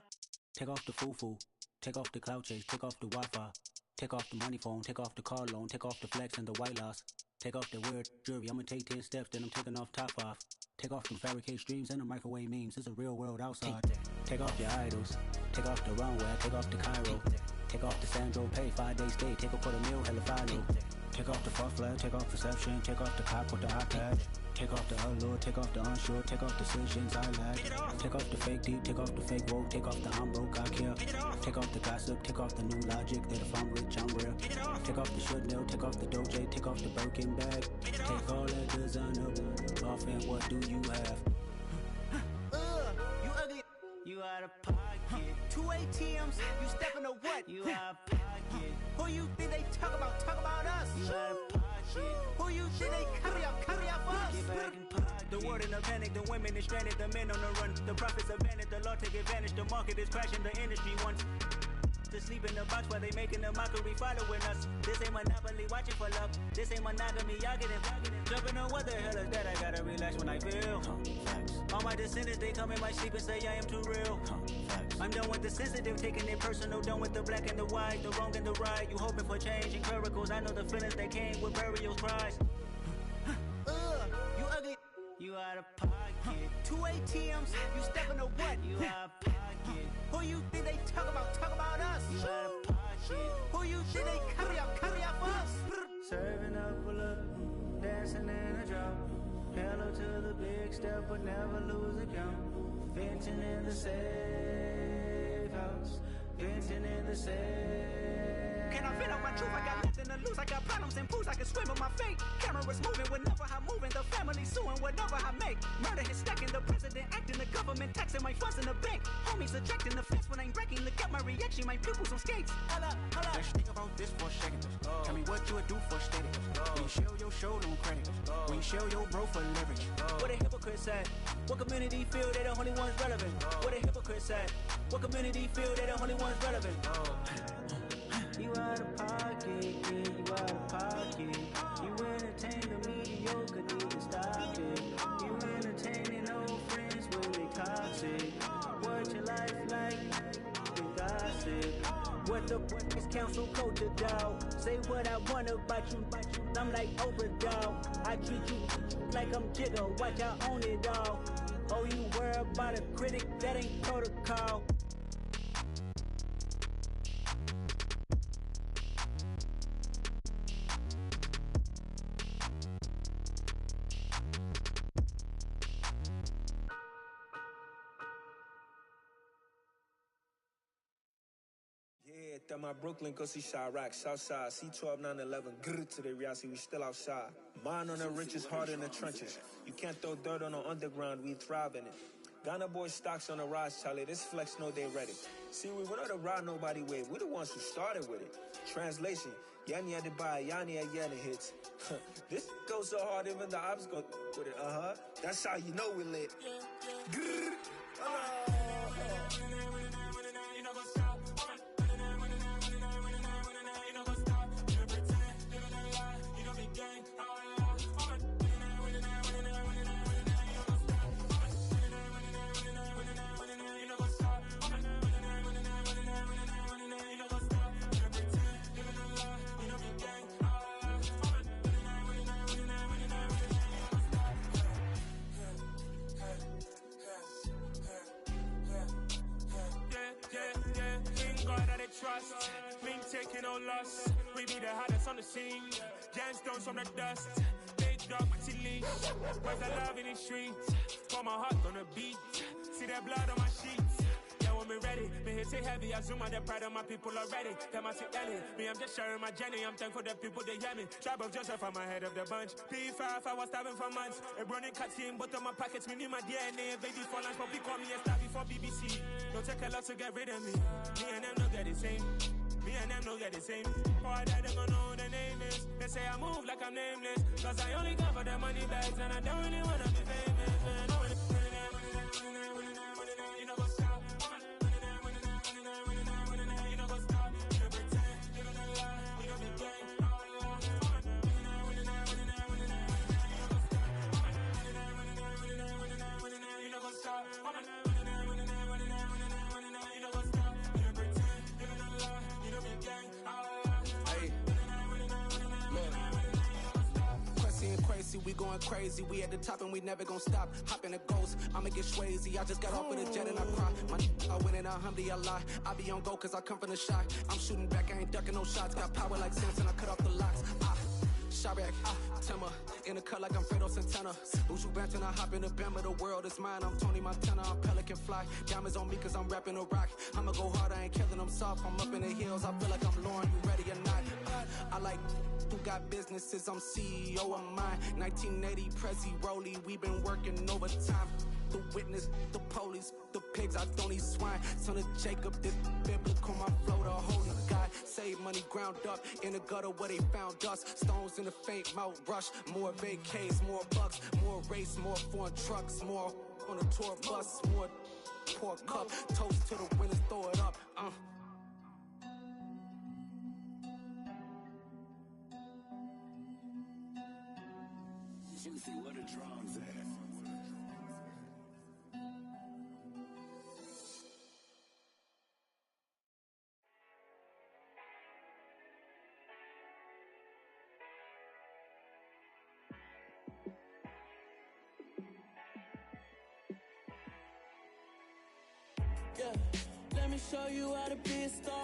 Take off the foo-foo, take off the cloud chase, take off the Wi-Fi, take off the money phone, take off the car loan, take off the flex and the white loss, take off the weird jewelry. I'ma take 10 steps, then I'm taking off top 5. Take off them fabricate streams and the microwave memes. It's a real world outside. Take off your idols, take off the runway, take off the Cairo. Take off the Sandro pay, 5-day stay, take a $250,000, hella final. Take off the fuck flag, take off perception, take off the cop with the iPad. Take off the allure, take off the unsure, take off decisions I lack. Take off the fake deep, take off the fake woke, take off the I'm broke, I care. Take off the gossip, take off the new logic, that if I'm rich, I'm real. Take off the should know, take off the Doja, take off the Birkin bag. Take all that designer off and what do you have? You ugly, you out of pocket. pocket. 2 ATMs, you stepping to what? You out of pocket. Who you think they talk about? Talk about us. You out of pocket. Who you think they carry out for us? Get back in pocket. The world in a panic, the women is stranded, the men on the run. The profits abandoned, the law take advantage. The market is crashing, the industry wants to sleep in the box while they making a mockery following us. This ain't monopoly, watching for love. This ain't monogamy, y'all getting jumping on what the hell is that? I gotta relax when I feel. All my descendants, they come in my sleep and say I am too real. I'm done with the sensitive, taking it personal. Done with the black and the white, the wrong and the right. You hoping for change and miracles. I know the feelings that came with burial cries. You ugly. You out of pocket. 2 ATMs, you stepping to what? You out of pocket. Who you think they talk about? Talk about us. You out of pocket. Who you think they carry out for us? Serving up a look, dancing in a drop. Hello to the big step, but never lose a count. Venting in the safe house. Venting in the safe. Can I feel out my truth? I got nothing to lose. I got problems and pools. I can swim in my fate. Cameras moving whenever I'm moving. The family suing whatever I make. Murder is stacking. The president acting. The government taxing my funds in the bank. Homies subtracting the fence when I'm breaking. Look at my reaction. My pupils on skates. Hold up. Let's think about this for a second. Tell me what you would do for status. When you show your show, no credit. When you show your bro for leverage. What a hypocrite said. What community feel they the only ones relevant? What a hypocrite said. What community feel they the only ones relevant? You out of pocket, yeah, you out of pocket. You entertain the mediocre, need to stop it. You entertaining old friends when they toxic. What your life like? They gossip. What the is council culture, dog? Say what I want about you. I'm like Oprah, dog. I treat you like I'm Jigga. Watch I own it all. Oh, you worry about a critic? That ain't protocol. Yeah, that my Brooklyn, go see Chirac, Southside, C12, 911, grrr to the reality, we still outside. Mine on the richest, heart in the trenches. You can't throw dirt on the underground, we thrive in it. Ghana boy stocks on the rise, Charlie, this flex know they ready. See, we were not to ride nobody with, we the ones who started with it. Translation, Yanni had to buy, Yanni had Yanni hits. This goes so hard, even the ops go with it, That's how you know we lit. Grrr, trust, we ain't taking no loss. We be the hottest on the scene. Gemstones from the dust. Big dog, but she leash. Where's the love in the streets? Pour my heart on the beat. See that blood on my sheets. Yeah, when we ready, me hit it heavy. I zoom out the pride of my people already. Them I see Ellie. Me, I'm just sharing my journey. I'm thankful that people they hear me. Tribe of Joseph, I'm ahead of the bunch. P5, I was starving for months. A running cut team, but on my pockets, me need my DNA. Baby for lunch, but we call me a star before BBC. Don't take a lot to get rid of me. Me and them don't get the same. Me and them don't get the same. Boy, that they gonna know who the name is. They say I move like I'm nameless. Cause I only come for the money bags and I don't really wanna be famous, man. You know what's up? You know what's up? You don't pretend, you don't lie, you don't be gang. You know what's up? We going crazy, we at the top and we never gonna stop. Hop in a ghost, I'ma get swayzy. I just got off with a jet and I cry. My I win in Alhamdulillah. I be on go cause I come from the shot. I'm shooting back, I ain't ducking no shots. Got power like Samson, I cut off the locks. Chirac, Timber, in the cut like I'm Fredo Santana. Buju Banton, I hop in the Bama, the world is mine. I'm Tony Montana, I'm Pelican Fly. Diamonds on me cause I'm rapping a rock. I'ma go hard, I ain't killing them soft. I'm up in the hills, I feel like I'm Lauren, you ready or not? I like who got businesses, I'm CEO of mine. 1980, Prezi Rolly, we been working overtime. The witness, the police, the pigs, I don't eat swine. Son of Jacob, this biblical, my flow, the holy God. Save money ground up in the gutter where they found us. Stones in the faint mouth rush. More vacays, more bucks, more race, more foreign trucks, more on a tour bus, more pour cup. Toast to the winners, throw it up. Juicy, where the drums at? Yeah, let me show you how to be a star.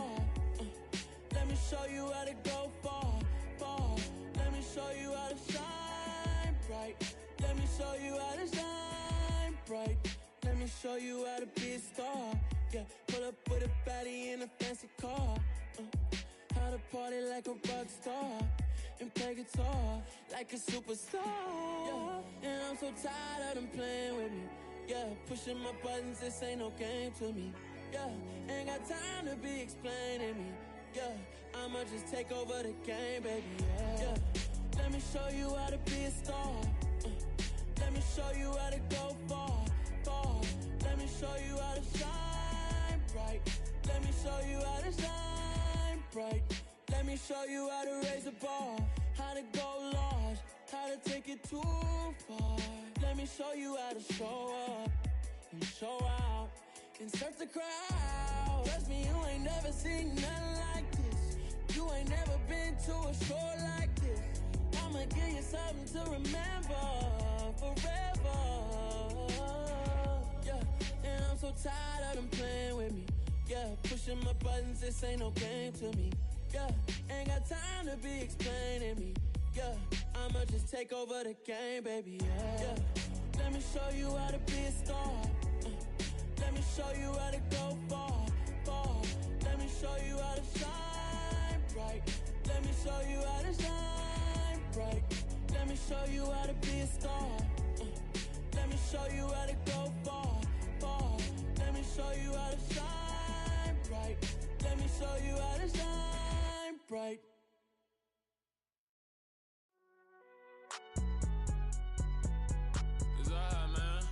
Let me show you how to go far, far. Let me show you how to shine bright. Let me show you how to shine bright. Let me show you how to be a star. Yeah, pull up with a baddie in a fancy car. How to party like a rock star and play guitar like a superstar. Yeah, and I'm so tired of them playing with me. Yeah, pushing my buttons, this ain't no game to me. Yeah, ain't got time to be explaining me. Yeah, I'ma just take over the game, baby. Yeah, let me show you how to be a star. Let me show you how to go far, far. Let me show you how to shine bright. Let me show you how to shine bright. Let me show you how to raise the bar, how to go large, how to take it too far. Let me show you how to show up and show out and surf the crowd. Trust me, you ain't never seen nothing like this. You ain't never been to a show like this. I'ma give you something to remember forever. Yeah, and I'm so tired of them playing with me. Yeah, pushing my buttons, this ain't no game to me. Yeah, ain't got time to be explaining me. Yeah, I'ma just take over the game, baby. Yeah, let me show you how to be a star. Let me show you how to go far, far. Let me show you how to shine bright. Let me show you how to shine bright. Let me show you how to be a star. Let me show you how to go far, far. Let me show you how to shine bright. Let me show you how to shine bright. It's alright, man.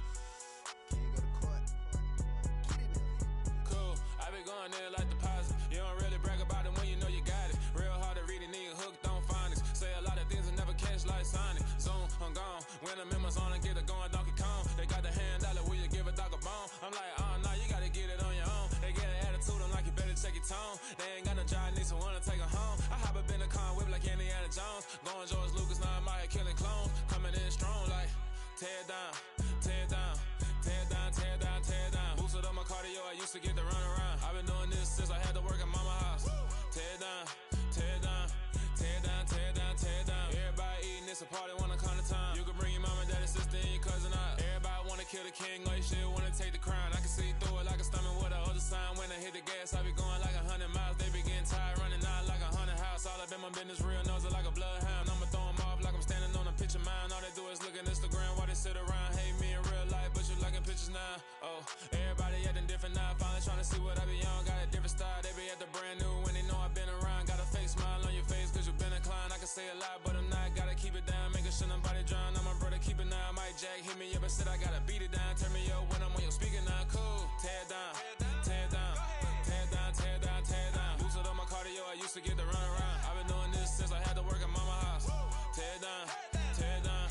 Cool, I been going there like deposit. You don't really brag about it when you know you got it. Real hard to read a nigga hooked on phonics. Say a lot of things and never catch like Sonic. Zoom, I'm gone. When I'm in my zone, I get it going Donkey Kong. They got the $100, will you give a dog a bone? I'm like, oh no, you gotta get it on your own. They get an attitude, I'm like, you better check your tone. They ain't got no job, need someone to take her home. I hop up in the car, whip like Indiana Jones. Going George Lucas, now I'm out here killing clones. Coming in strong like, tear down, tear down, tear down, tear down, tear down. Boosted up my cardio, I used to get to run around. I've been doing this since I had to work at mama house. Tear down, tear down, tear down, tear down, tear down. Everybody eating, it's a party, wanna come to time. You can bring your mama, daddy, sister, and your cousin out. Everybody wanna kill the king, or you shit wanna take the crown. I can see through it like a stomach with a other sign. When I hit the gas, I be going like 100 miles. They be getting tired, running out like 100 house. All up in my business, real nose it like a bloodhound. I'ma throw 'em off like I'm standing on a picture mine. All they do is look at Instagram while they sit around. Hate me in real life, but you liking pictures now. Oh, everybody acting different now. Finally trying to see what I be on. Got a different style, they be at the brand new when they know I've been around. Got a fake smile on your face, cause you been inclined. I can say a lot, but I'm not. Gotta keep it down, making sure nobody drown. I'm my brother, keep it now. Mike Jack hit me up and said I gotta beat it down. Turn me up when I'm on your speaker now. Cool, tear down, tear down, tear down, tear down, tear down. Boosted up my cardio, I used to get to run around. I've been doing this since I had to work at mama house. Tear down, tear down,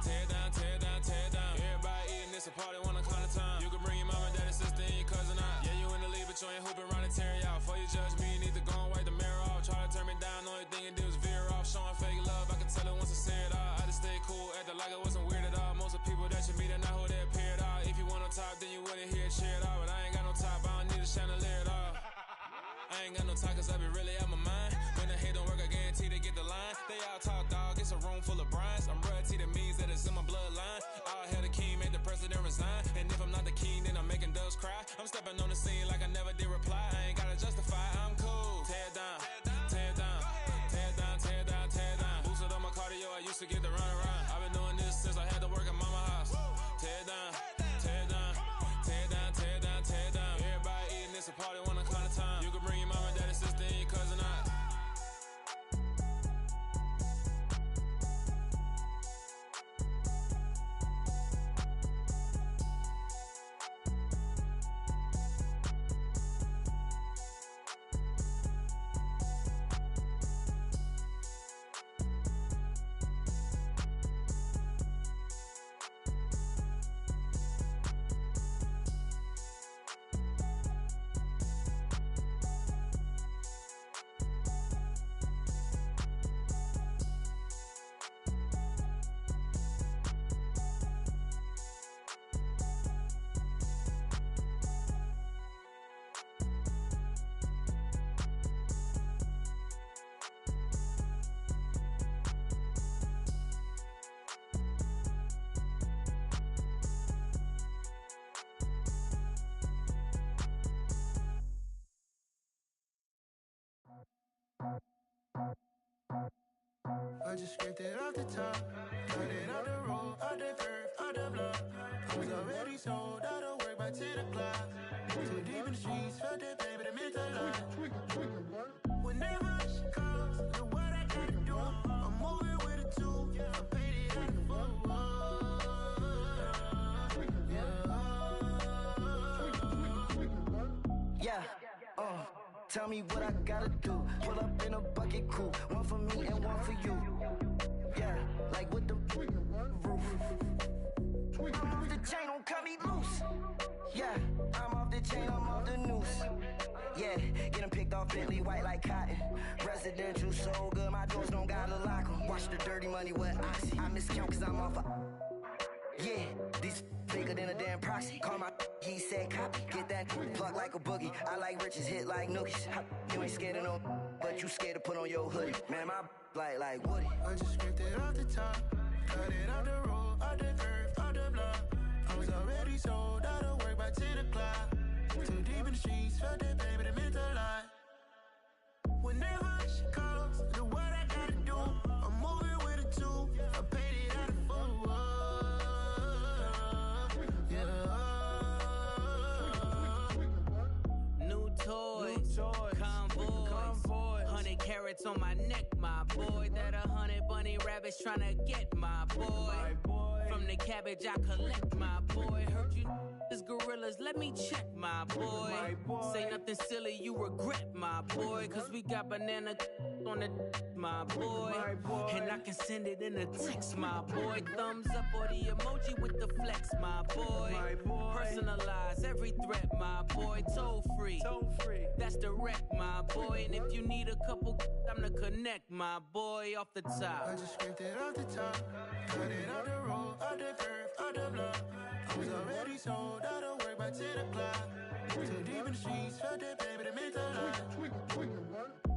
tear down, tear down, tear down. Everybody eating, it's a party, wanna come to time. You can bring your mama, daddy, sister, and your cousin out. Yeah, you in the league, but you ain't hooping around and tear you out. Before you judge me, you need to go and wipe the mirror off. Try to turn me down, only thing you do is veer off. Showing fake love, I can tell it once I say it all. I just stay cool, acting like it wasn't weird at all. Most of the people that you meet are not who they appear at all. If you want on top, then you wouldn't hear it cheer at all. But I ain't got no top, I don't need a chandelier at all. I ain't got no time, cause I be really out my mind. When the hate don't work, I guarantee they get the line. They all talk, dog, it's a room full of brines. I'm royalty, that means that it's in my bloodline. All hail the king, made the president resign. And if I'm not the king, then I'm making doves cry. I'm stepping on the scene like I never did reply. I ain't gotta justify, I'm cool. Tear down, tear down, tear down, tear down, tear down. Boosted up my cardio, I used to get to run around. I've been doing this since I had to work at mama house. Tear down, tear down, tear down, tear down, tear I just scraped it off the top. Got it off the road, off the curve, off the block. I was already sold out of work by 10 o'clock. Too deep in the streets, felt that pain, but it meant a lot. Whenever she calls, know what I gotta do. I'm moving with a two. I paid it out the full. Yeah, tell me what I gotta do. Pull up in a bucket crew, one for me and one for you. Yeah, like with the roof. I'm off the chain, don't cut me loose. Yeah, I'm off the chain, I'm off the noose. Yeah, getting picked off Bentley white like cotton. Residential so good, my doors don't gotta lock 'em. Watch the dirty money with oxy. I miscount cause I'm off a. Yeah, these bigger than a damn proxy. Call my he said copy. Get that plug like a boogie. I like riches, hit like nookies. You ain't scared of no, but you scared to put on your hoodie. Man, my like Woody. I just scraped it off the top. Got it off the road, off the curve, off the block. I was already sold out of work by 10 o'clock. Too deep in the streets, felt that pain, but it meant a lot. Whenever she calls, know what I gotta do. I'm moving with a two. I paid it out of full. New toys, convoy, 100 carats on my neck, my boy. That 100 bunny rabbits tryna get my boy. From the cabbage I collect, my boy. Heard you gorillas, let me check, my boy. Say nothing silly, you regret, my boy. Cause we got banana on the my boy. And I can send it in a text, my boy. Thumbs up or the emoji with the flex, my boy. Personalize every threat, my boy. Toll free. That's direct, my boy. And if you need a couple, I'm the connect, my boy. Off the top. I just scraped it off the top. Got it off the road, off the curve, off the block. I was already sold out of work by 10 o'clock. Too deep in the streets, felt that pain, but it meant a lot.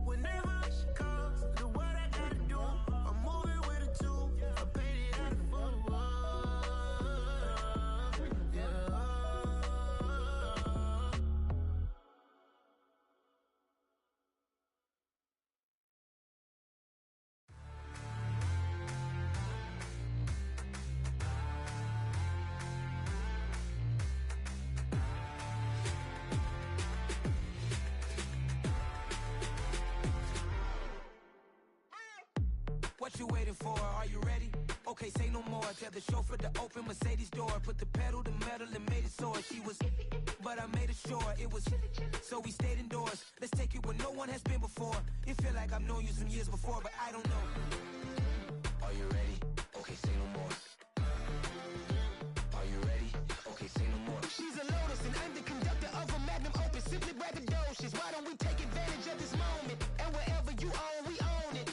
Whenever she calls, know what I gotta do. I'm moving with a two. I paid it out of full. What you waiting for? Are you ready? Okay, say no more. Tell the chauffeur to open Mercedes door. Put the pedal to metal and made it soar. She was, but I made it sure it was. So we stayed indoors. Let's take it where no one has been before. It feel like I've known you some years before, but I don't know. Are you ready? Okay, say no more. Are you ready? Okay, say no more. She's a Lotus and I'm the conductor of a Magnum Opus. Simply braggadocious. Why don't we take advantage of this moment? And wherever you own, we own it.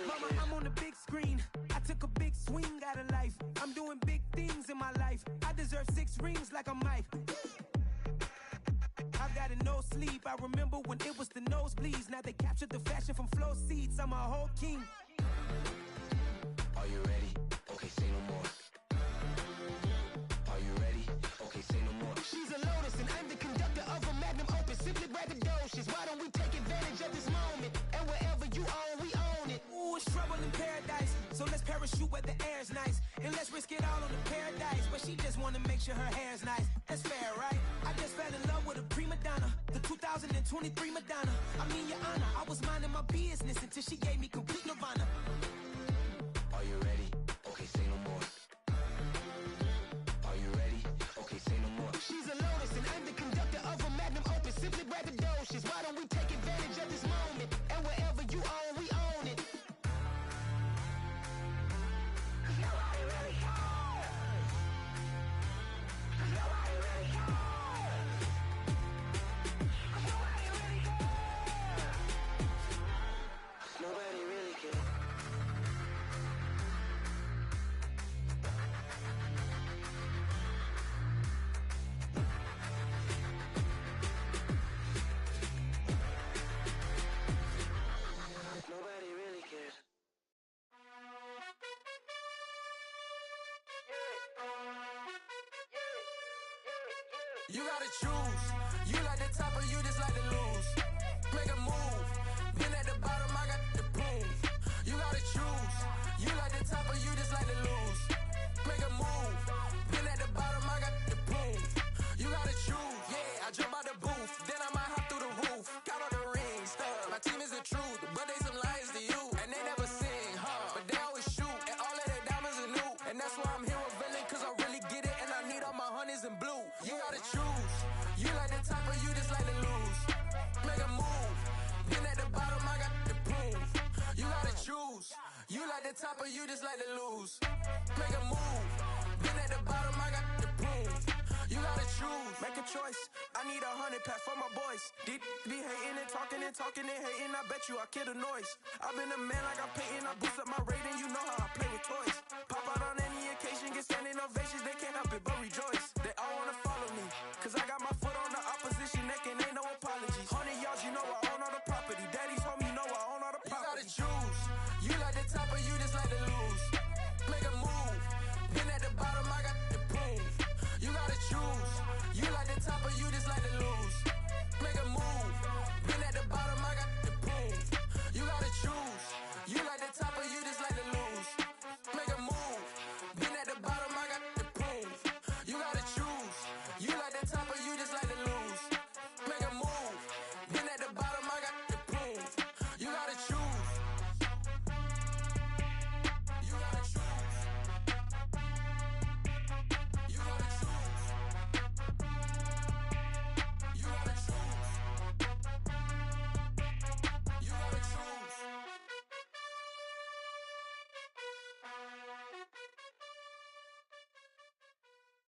Mama, I'm on the big screen. I took a big swing out of life. I'm doing big things in my life. I deserve 6 rings like I'm Mike. I've got no sleep. I remember when it was the nosebleeds. Now they captured the fashion from flow seats. I'm a whole king. Are you ready? Okay, say no more. Are you ready? Okay, say no more. She's a Lotus and I'm the conductor of a Magnum Opus. Simply braggadocious. Why don't we take advantage of this moment? And wherever you own, we own it. Ooh, it's trouble in paradise. So let's parachute where the air's nice. And let's risk it all on the paradise. But she just wanna make sure her hair's nice. That's fair, right? I just fell in love with a prima donna. The 2023 Madonna. I mean, your honor, I was minding my business until she gave me complete nirvana. Are you ready? Okay, say no more. Are you ready? Okay, say no more. She's a Lotus and I'm the conductor of a Magnum Opus. Simply braggadocious. Why don't we take advantage of this moment? And wherever you own, we own it. Nobody really cares. Nobody really cares. Nobody really cares. Nobody really You gotta choose. You like the top or you just like to lose. Make a move. Been at the bottom, I got the proof. You gotta choose. You like the top or you just like to lose. Make a move. Been at the bottom, I got the proof. You gotta choose. Yeah, I jump out the booth, then I might hop through the roof. Count all the rings, stuff. My team is the truth, but they some liars to you. And they never sing, but they always shoot. And all of their diamonds are new. And that's why I'm here with Villain, cause I really get it. And I need all my honeys in blue. You gotta choose. You like the top or you just like to lose. Make a move. Been at the bottom, I got the proof. You gotta choose. You like the top or you just like to lose. Make a move. Been at the bottom, I got the proof. You gotta choose. Make a choice. I need 100 pack for my boys. Deep be hating and talking and hating. I bet you I kill the noise. I've been a man like I'm Peyton. I boost up my rating. You know how I play with toys. Pop out on any occasion, get standing ovations. They can't help it but rejoice. They all wanna follow me, cause I got my foot on the opposition neck and ain't no apologies. 100 yards, you know I own all the property. Daddy's home, you know I own all the property. You gotta choose. You like the top or you just like to lose. Make a move. Been at the bottom, I got the proof. You gotta choose. You like the top or you just like to lose. Make a move. Been at the bottom, I got the proof. You gotta choose. You like the top or you just like to lose. Make a move. Been at the bottom, I got the proof. You gotta choose. You like the top or you just like to lose. Make a move. Been at the bottom, I got the proof. You gotta choose. You gotta choose. You gotta choose. You gotta choose. You gotta choose.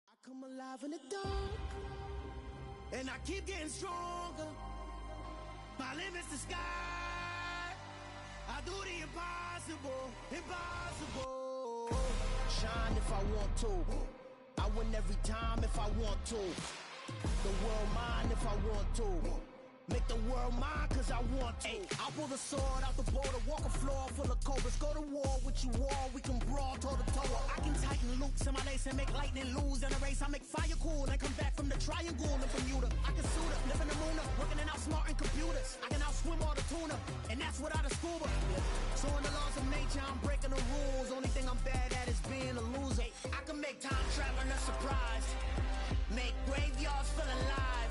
I come alive in the dark, and I keep getting stronger. My limit's the sky. I do the impossible, impossible. Shine if I want to. I win every time if I want to. The world mine if I want to. Make the world mine cause I want to. Ay, I'll pull the sword out the border, walk a floor full of cobras. Go to war with you all, we can brawl toe to toe. I can tighten loops in my lace and make lightning lose in a race. I make fire cool and come back from the triangle in Bermuda. I can suit up, live in the moon up, working and outsmarting computers. I can outswim all the tuna, and that's without a scuba. So in the laws of nature, I'm breaking the rules. Only thing I'm bad at is being a loser. I can make time traveling a surprise, make graveyards feel alive.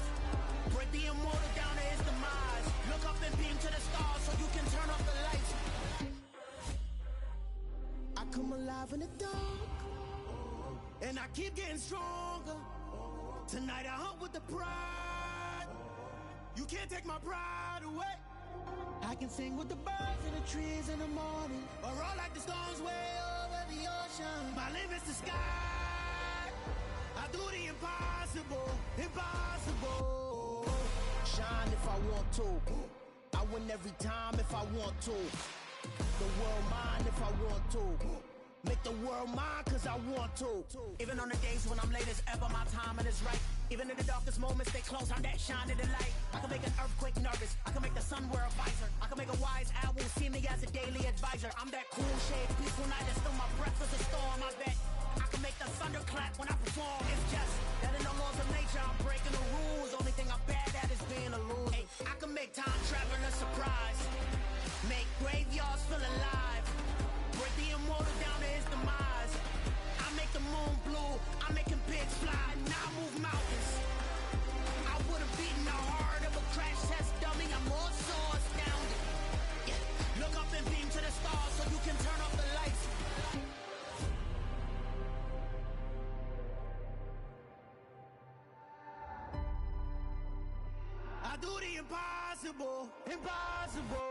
Break the immortal down to his demise. Look up and beam to the stars so you can turn off the lights. I come alive in the dark, and I keep getting stronger. Tonight I hunt with the pride. You can't take my pride away. I can sing with the birds in the trees in the morning, or roll like the storms way over the ocean. My limit's the sky. I do the impossible, impossible. Shine if I want to. I win every time if I want to. The world mine if I want to. Make the world mine cause I want to. Even on the days when I'm late as ever, my timing is right. Even in the darkest moments, stay close, I'm that shine in the light. I can make an earthquake nervous, I can make the sun wear a visor. I can make a wise owl see me as a daily advisor. I'm that cool shade, peaceful night, and still my breath is a storm, I bet. I can make the thunder clap when I perform. It's just that in the laws of nature, I'm breaking the rules. Only thing I'm bad at is being a loser. Hey, I can make time traveling a surprise, make graveyards feel alive. Break the immortal down to his demise. I make the moon blue, I'm making pigs fly. Now I move mountains. I would've beaten the heart of a crash test dummy. I'm more so astounded. Yeah. Look up and beam to the stars so you can turn off the lights. I do the impossible, impossible.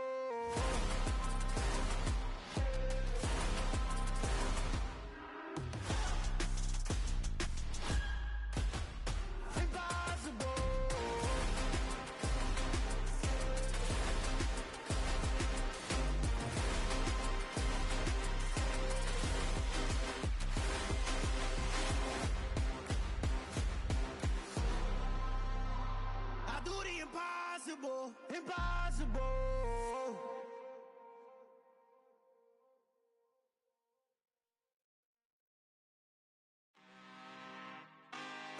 Impossible, impossible.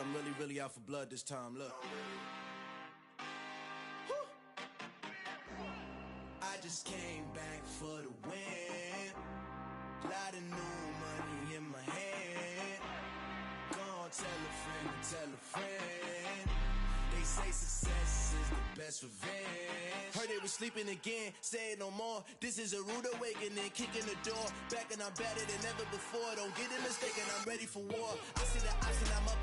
I'm really out for blood this time, look. I just came back for the win. Lot of new money in my hand. Gonna tell a friend to tell a friend. They say success is the best revenge. Heard they was sleeping again, say it no more. This is a rude awakening, kicking the door. Back and I'm better than ever before. Don't get it mistaken, I'm ready for war. I see the option, I'm up.